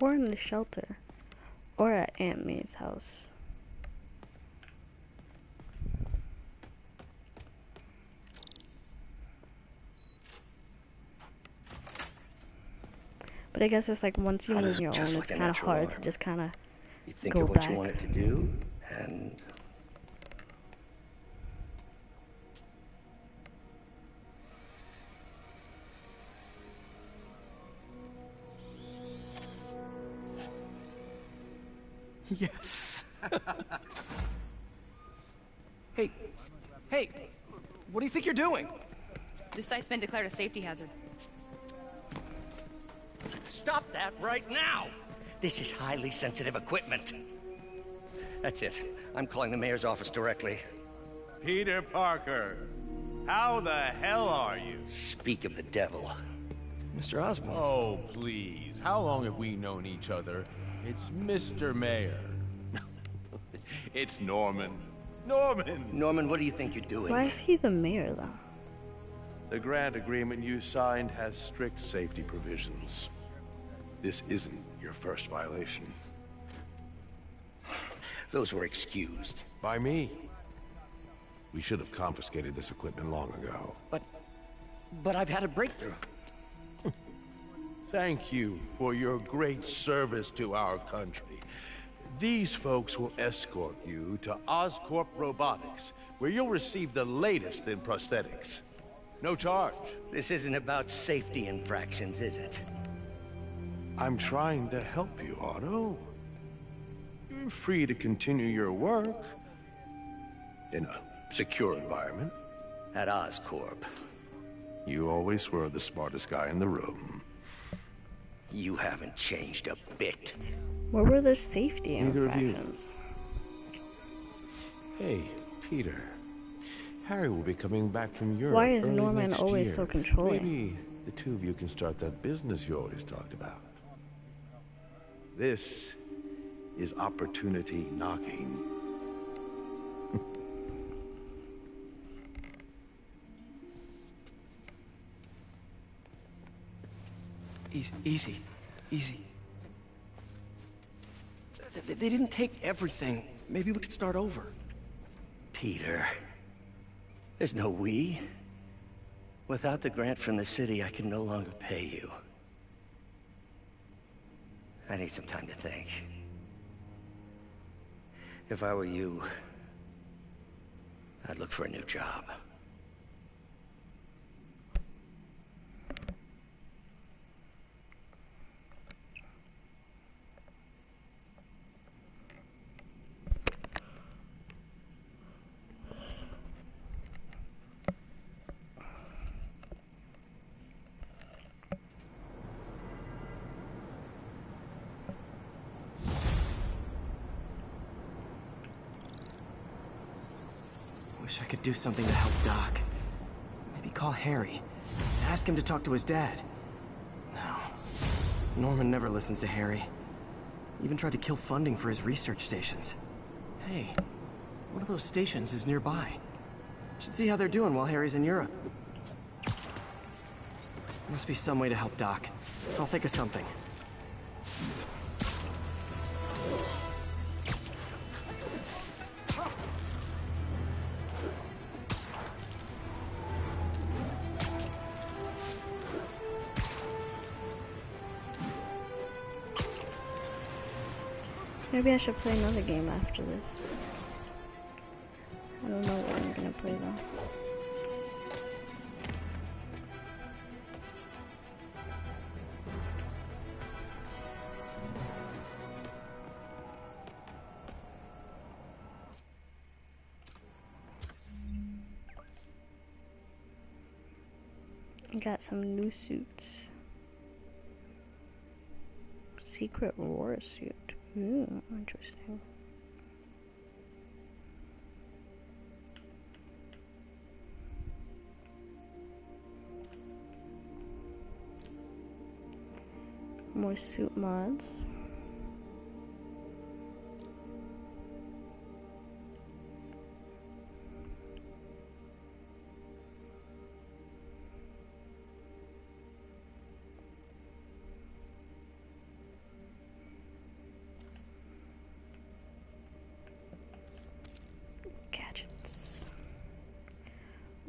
Or in the shelter. Or at Aunt May's house. But I guess it's like once you move your own, it's kind of hard to just kind of You think go of what back. you want it to do, and Yes. Hey, what do you think you're doing? This site's been declared a safety hazard. Stop that right now! This is highly sensitive equipment. That's it. I'm calling the mayor's office directly. Peter Parker, how the hell are you? Speak of the devil. Mr. Osborn. Oh, please. How long have we known each other? It's Mr. Mayor. It's Norman. Norman, what do you think you're doing? Why is he the mayor, though? The grant agreement you signed has strict safety provisions. This isn't your first violation. Those were excused. By me. We should have confiscated this equipment long ago. But I've had a breakthrough. Thank you for your great service to our country. These folks will escort you to Oscorp Robotics, where you'll receive the latest in prosthetics. No charge. This isn't about safety infractions, is it? I'm trying to help you, Otto. You're free to continue your work in a secure environment. At Oscorp. You always were the smartest guy in the room. You haven't changed a bit. Where were their safety Neither of you. infractions? Hey, Peter. Harry will be coming back from Europe. Why is early Norman next always year. so controlling? Maybe the two of you can start that business you always talked about. This is opportunity knocking. Easy. They didn't take everything. Maybe we could start over. Peter. There's no we. Without the grant from the city, I can no longer pay you. I need some time to think. If I were you, I'd look for a new job. Wish I could do something to help Doc. Maybe call Harry. Ask him to talk to his dad. No. Norman never listens to Harry. Even tried to kill funding for his research stations. Hey, one of those stations is nearby. Should see how they're doing while Harry's in Europe. Must be some way to help Doc. I'll think of something. Maybe I should play another game after this. I don't know what I'm gonna play though. Got some new suits. Secret war suit. Ooh, interesting. More suit mods. Gadgets.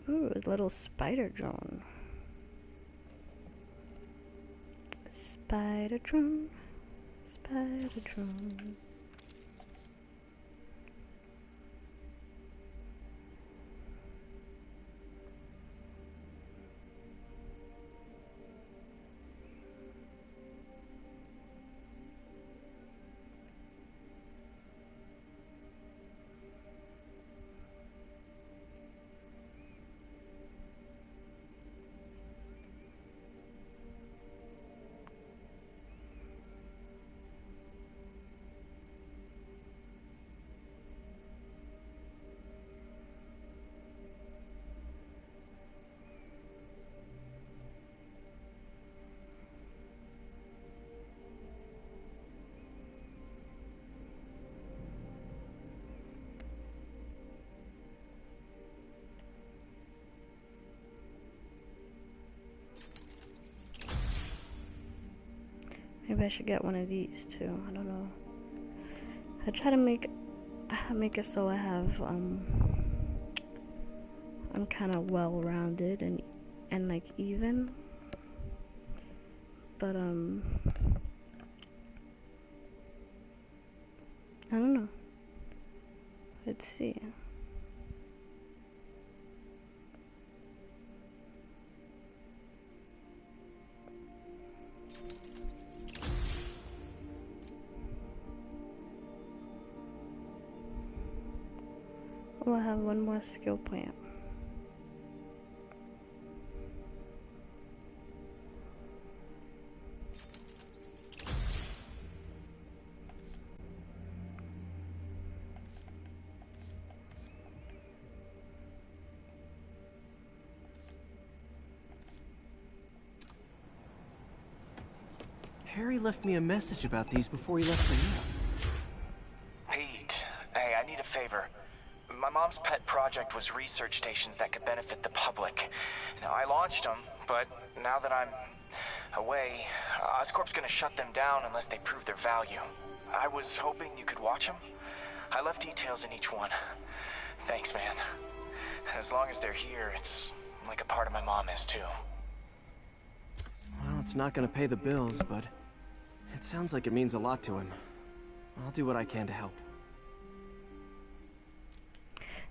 Ooh, a little spider drone. Spider drone. Spider drone. Maybe I should get one of these too. I don't know. I try to make it so I have I'm kind of well-rounded and like even, but I don't know. Let's see. Oh, I have one more skill point. Harry left me a message about these before he left for you. Pete, hey, I need a favor. My mom's pet project was research stations that could benefit the public. Now, I launched them, but now that I'm away, Oscorp's gonna shut them down unless they prove their value. I was hoping you could watch them. I left details in each one. Thanks, man. As long as they're here, it's like a part of my mom is, too. Well, it's not gonna pay the bills, but it sounds like it means a lot to him. I'll do what I can to help.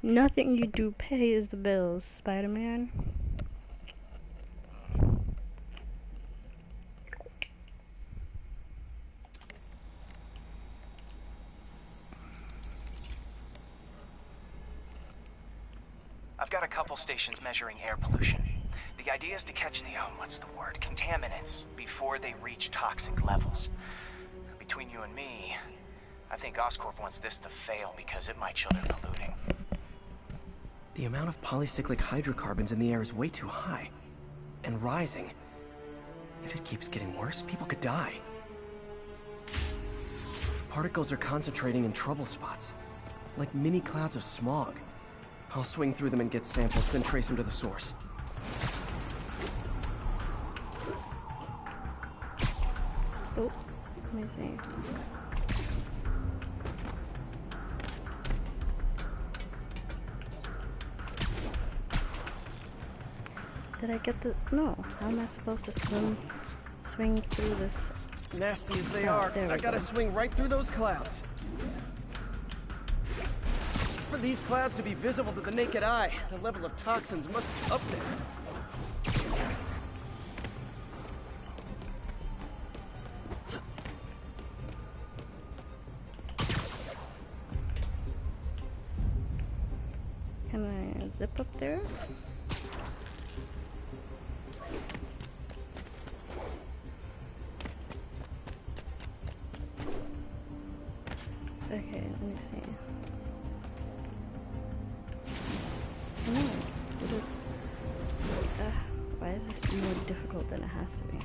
Nothing you do pays the bills, Spider-Man. I've got a couple stations measuring air pollution. The idea is to catch the, what's the word, contaminants before they reach toxic levels. Between you and me, I think Oscorp wants this to fail because it might show they're polluting. The amount of polycyclic hydrocarbons in the air is way too high. And rising. If it keeps getting worse, people could die. Particles are concentrating in trouble spots. Like mini clouds of smog. I'll swing through them and get samples, then trace them to the source. Oh, let me see. Did I get the... No, how am I supposed to swing through this? Nasty as they are, I gotta swing right through those clouds. For these clouds to be visible to the naked eye, the level of toxins must be up there. Can I zip up there? Okay, let me see. No, it is. Why is this more difficult than it has to be?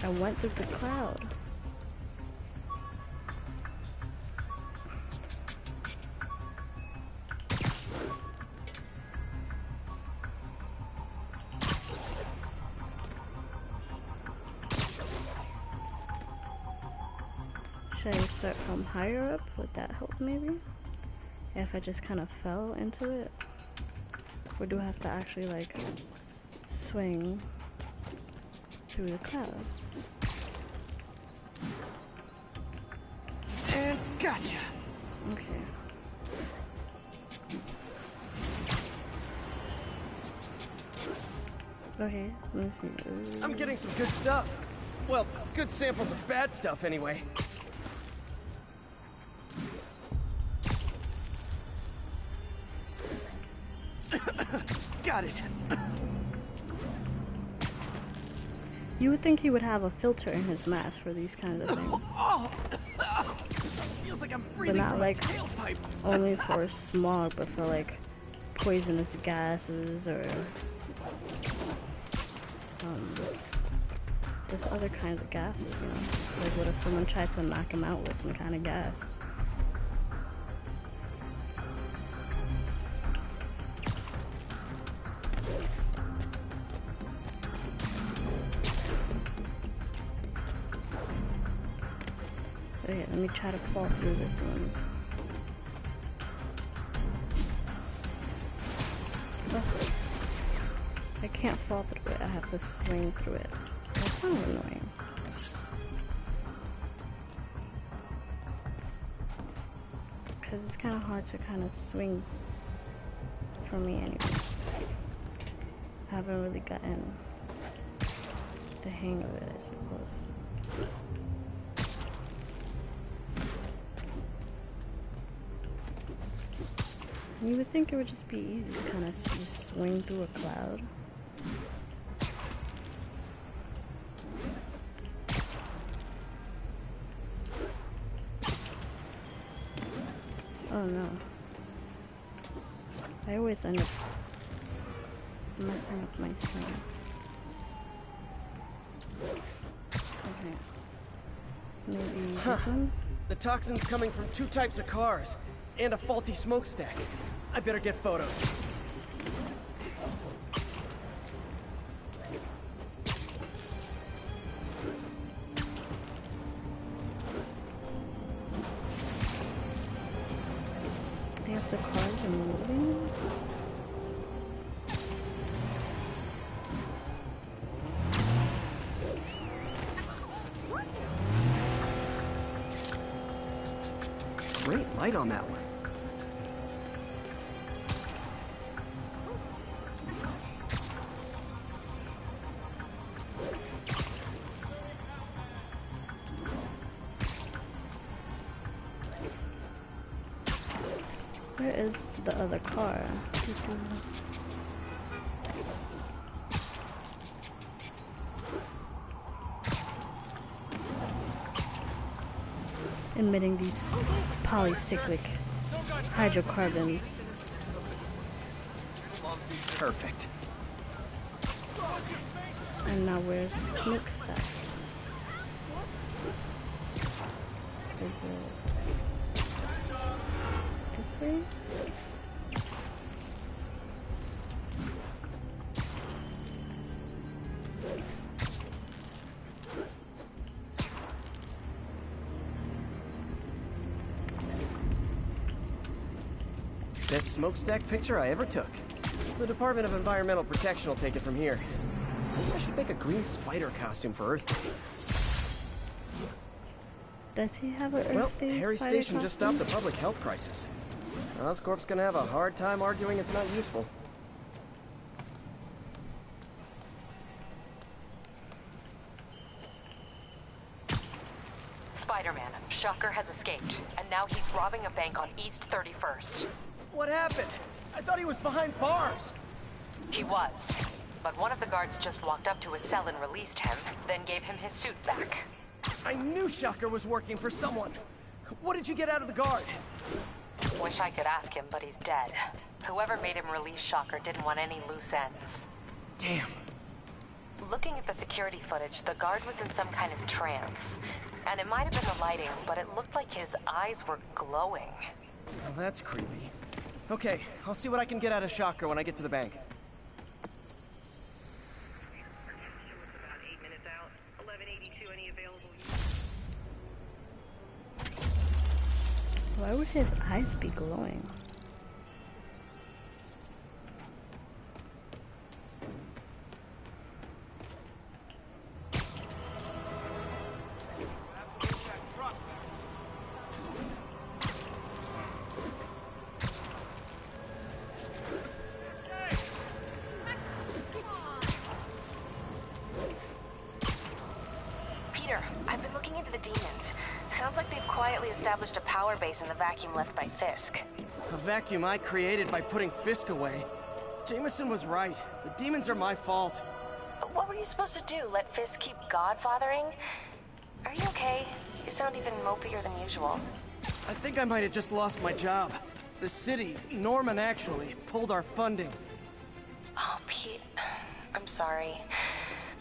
I went through the cloud. Should I start from higher up? Would that help maybe? If I just kind of fell into it? Or do I have to actually like swing through the clouds? And gotcha! Okay. Okay, let me see. Ooh. I'm getting some good stuff. Well, good samples of bad stuff anyway. Got it. You would think he would have a filter in his mask for these kinds of things. Feels like I'm But breathing not from like a tailpipe. only for smog, but for like poisonous gases or just other kinds of gases, you know? Like what if someone tried to knock him out with some kind of gas? Okay, let me try to fall through this one. Oh, I can't fall through it, I have to swing through it. That's kind of annoying. because it's kind of hard to kind of swing for me anyway. I haven't really gotten the hang of it, I suppose. You would think it would just be easy to kind of just swing through a cloud. Oh no. I always end up messing up my strings. Okay. Maybe this one? The toxin's coming from 2 types of cars, and a faulty smokestack. I better get photos. I guess the cars are moving? Great light on that one. Where is the other car? Emitting these polycyclic hydrocarbons. Perfect. And now where's the smokestack? Is it this way? Best smokestack picture I ever took. The Department of Environmental Protection will take it from here. Maybe I should make a green spider costume for Earth Day. Does he have an Earth Day Harry spider Station costume? just stopped the public health crisis. Oscorp's gonna have a hard time arguing it's not useful. Spider-Man, Shocker has escaped, and now he's robbing a bank on East 31st. What happened? I thought he was behind bars. He was, but one of the guards just walked up to his cell and released him, then gave him his suit back. I knew Shocker was working for someone. What did you get out of the guard? Wish I could ask him, but he's dead. Whoever made him release Shocker didn't want any loose ends. Damn. Looking at the security footage, the guard was in some kind of trance. And it might have been the lighting, but it looked like his eyes were glowing. Well, that's creepy. Okay, I'll see what I can get out of Shocker when I get to the bank. Why would his eyes be glowing? Peter, I've been looking into the demons. Sounds like they've quietly established a power base in the vacuum left by Fisk. A vacuum I created by putting Fisk away. Jameson was right. The demons are my fault. But what were you supposed to do? Let Fisk keep godfathering? Are you okay? You sound even mopier than usual. I think I might have just lost my job. The city, Norman actually, pulled our funding. Oh, Pete. I'm sorry.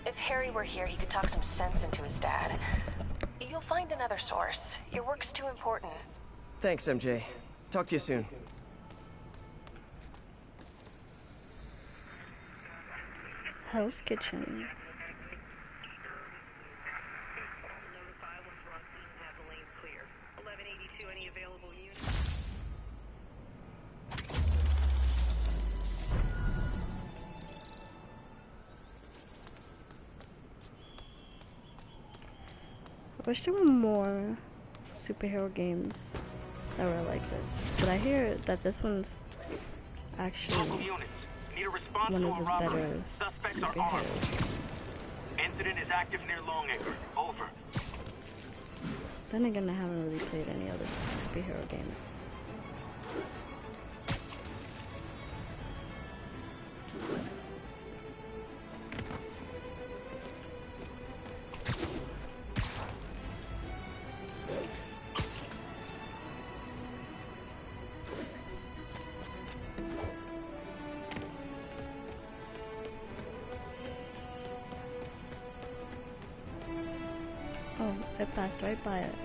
If Harry were here, he could talk some sense into his dad. You'll find another source. Your work's too important. Thanks, MJ. Talk to you soon. Hell's Kitchen. I wish there were more superhero games that were like this. But I hear that this one's actually one of the better superheroes. Incident is active near Longacre. Over. Then again, I haven't really played any other superhero game. Oh, it passed right by it.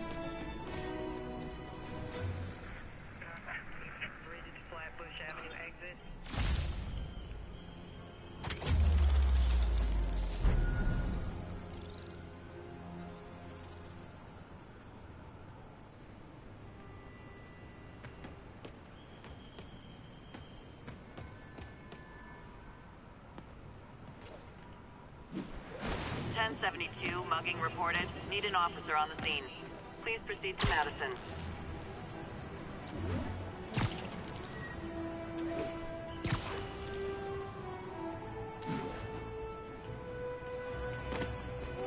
Mugging reported. Need an officer on the scene. Please proceed to Madison.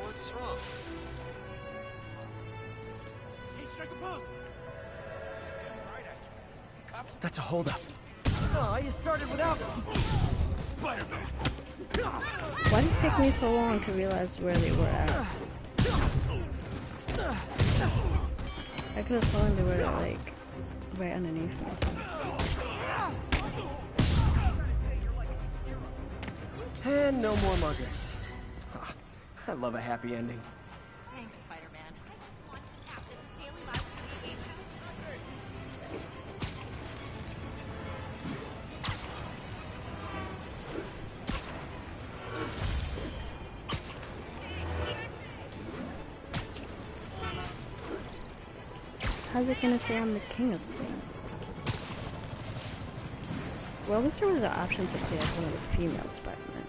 What's wrong? Hey, strike a pose! That's a holdup. Oh, you started without Spider-Man! Why did it take me so long to realize where they were at? I could have sworn they were like right underneath me. And no more muggers. I love a happy ending. Thanks, Spider-Man. How's it gonna say I'm the king of swing? Well, at least there was an option to play as one of the female Spider-Man.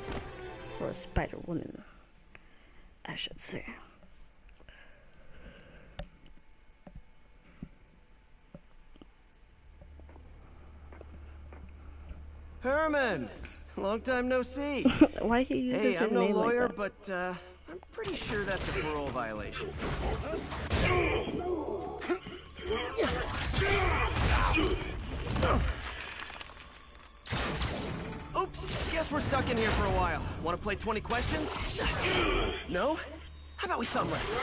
Or a Spider-Woman, I should say. Herman! Long time no see. Why he uses Hey, his I'm no name lawyer, like that? but I'm pretty sure that's a parole violation. Oops, guess we're stuck in here for a while. Want to play 20 questions? No? How about we thumb wrestle?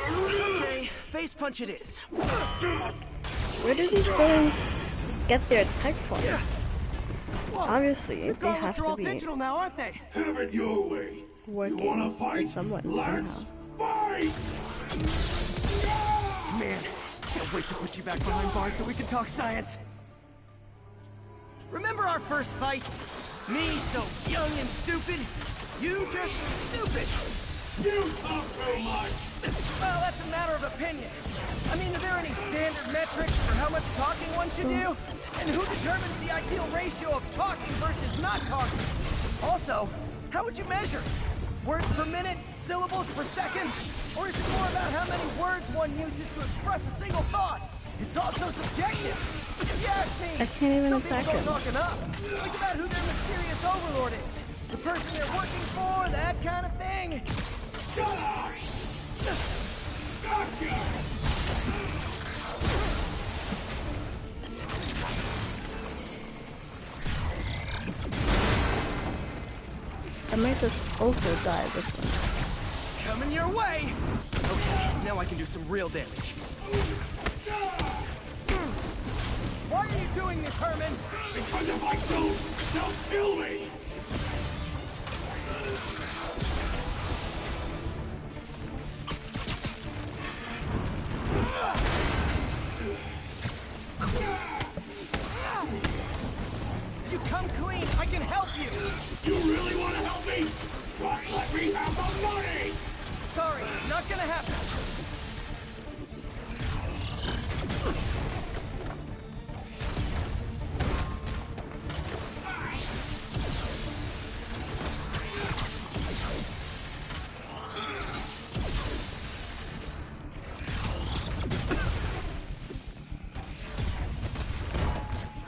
Okay, face punch it is. Where do these villains get their tech from? Obviously, they have to be digital now, aren't they? Have it your way. working with someone somehow. Fight! Man, can't wait to put you back behind bars so we can talk science. Remember our first fight? Me so young and stupid, you just stupid. You talk too much. Well, that's a matter of opinion. I mean, are there any standard metrics for how much talking one should do? And who determines the ideal ratio of talking versus not talking? Also, how would you measure? Words per minute? Syllables per second? Or is it more about how many words one uses to express a single thought? It's also subjective. If you ask me, I can't even some people attack don't him. talk enough. Think about who their mysterious overlord is. The person they're working for, that kind of thing. Shut up! Gotcha! I might just also die this one. Coming your way! Okay, now I can do some real damage. Why are you doing this, Herman? Because if I don't, they'll kill me! You come clean, I can help you! You really want to help me? Why let me have the money? Sorry, not gonna happen.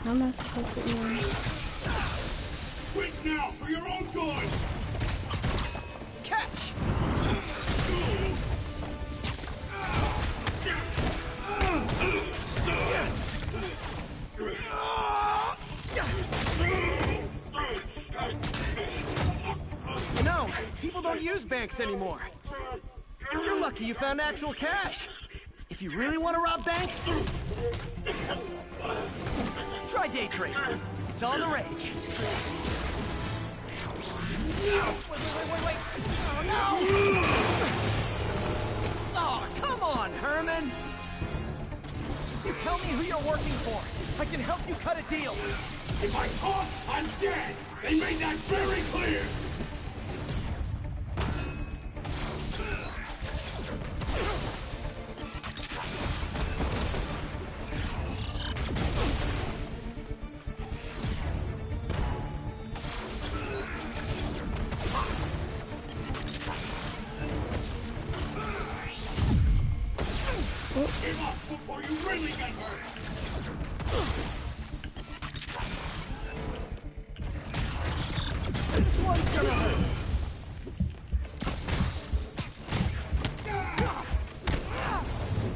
How am I supposed to even... Quit now, for your own good! Catch! You know, people don't use banks anymore. You're lucky you found actual cash. If you really want to rob banks, try day trading. It's all the rage. Wait. Oh, no! Oh, come on, Herman! Tell me who you're working for. I can help you cut a deal. If I talk, I'm dead! They made that very clear! Give up before you really get hurt! This one's gonna hurt.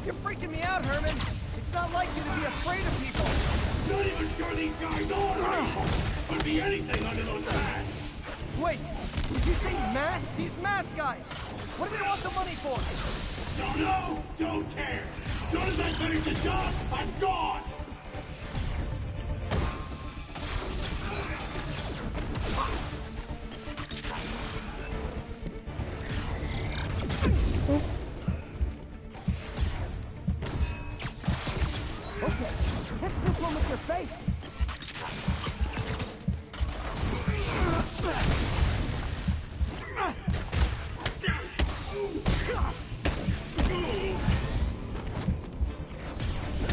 You're freaking me out, Herman. It's not like you to be afraid of people. Not even sure these guys are people! Could be anything under those masks! Wait, did you say mask? These mask guys. What do they want the money for? Don't know, don't care. As soon as I finish the job, I'm gone! Okay, hit this one with your face.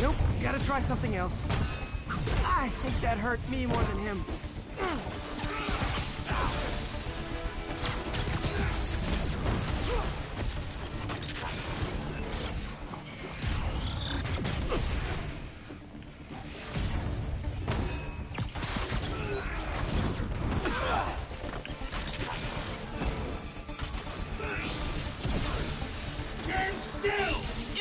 Nope, gotta try something else. I think that hurt me more than him.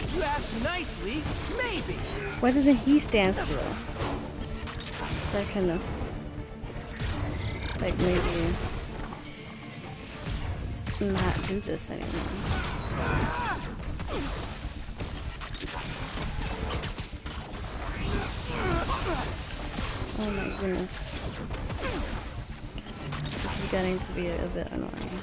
If you ask nicely, maybe. Why doesn't he stand still? So I kind of... like, maybe... not do this anymore. Oh my goodness. This is getting to be a bit annoying.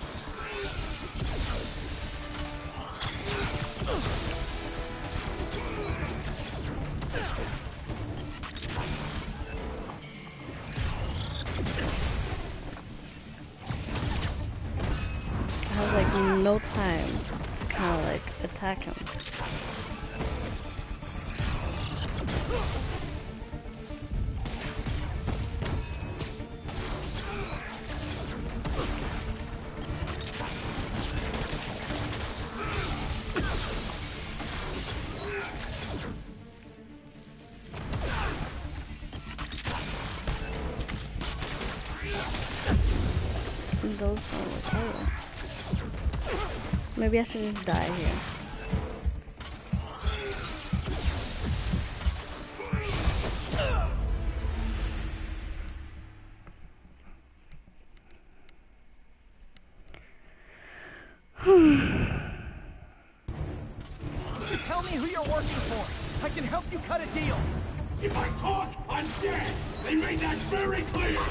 I have like no time to kind of like attack him. Those don't look cool. Maybe I should just die here. Tell me who you're working for. I can help you cut a deal. If I talk, I'm dead! They made that very clear!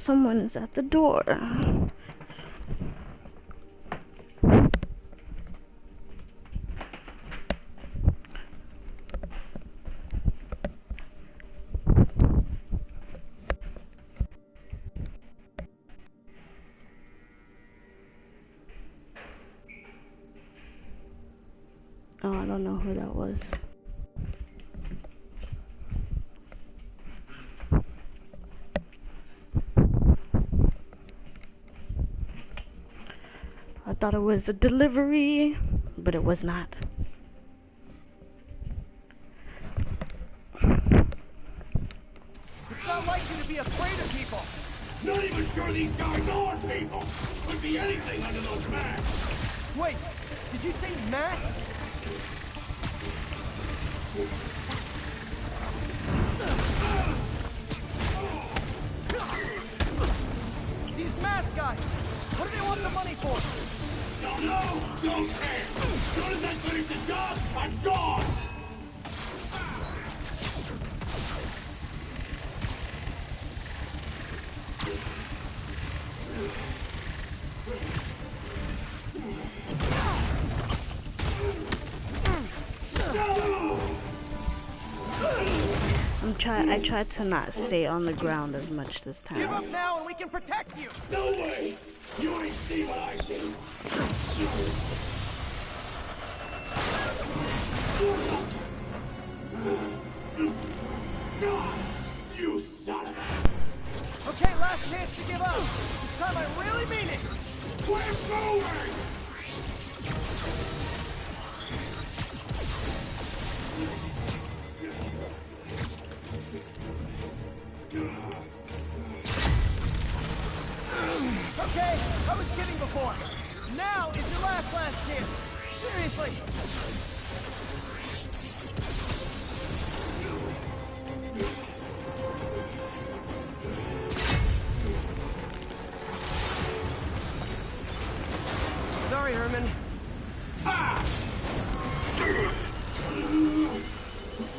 someone is at the door. Oh, I don't know who that was. I thought it was a delivery, but it was not. It's not like you to be afraid of people. Not even sure these guys are people. Could be anything under those masks. Wait, did you say masks? These mask guys, what do they want the money for? Don't know, don't care. As soon as I finish the job, I'm gone. I tried to not stay on the ground as much this time. Give up now and we can protect you! No way! You ain't see what I see! You son of a... Okay, last chance to give up! This time I really mean it! We're moving! Okay, I was kidding before. Now is your last chance. Seriously. Sorry, Herman.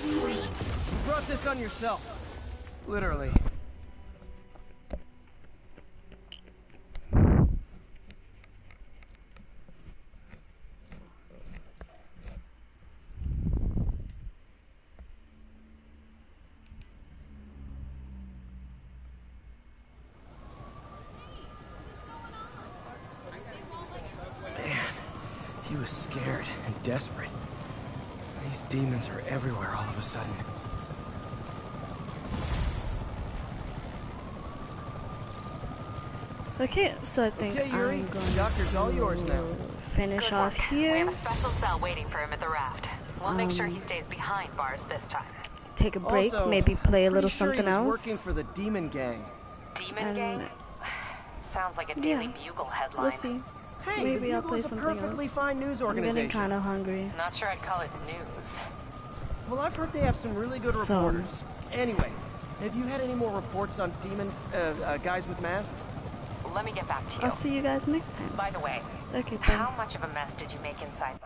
You brought this on yourself. Literally. He was scared and desperate. These demons are everywhere all of a sudden. Okay, so I think okay, Yuri, I'm going doctor's all yours now. Finish off here. We have a special cell waiting for him at the raft. We'll make sure he stays behind bars this time. Take a break, also, maybe play a little sure something he was else. Working for the Demon Gang. Demon Gang? Sounds like a Daily Bugle headline. We'll see. Hey, maybe the I'll Bugle play is a something perfectly else. fine news I'm organization. getting kind of hungry. Not sure I'd call it news. Well, I've heard they have some really good reporters. Anyway, have you had any more reports on demon guys with masks? Let me get back to you. I'll see you guys next time. By the way, okay, bye. How much of a mess did you make inside?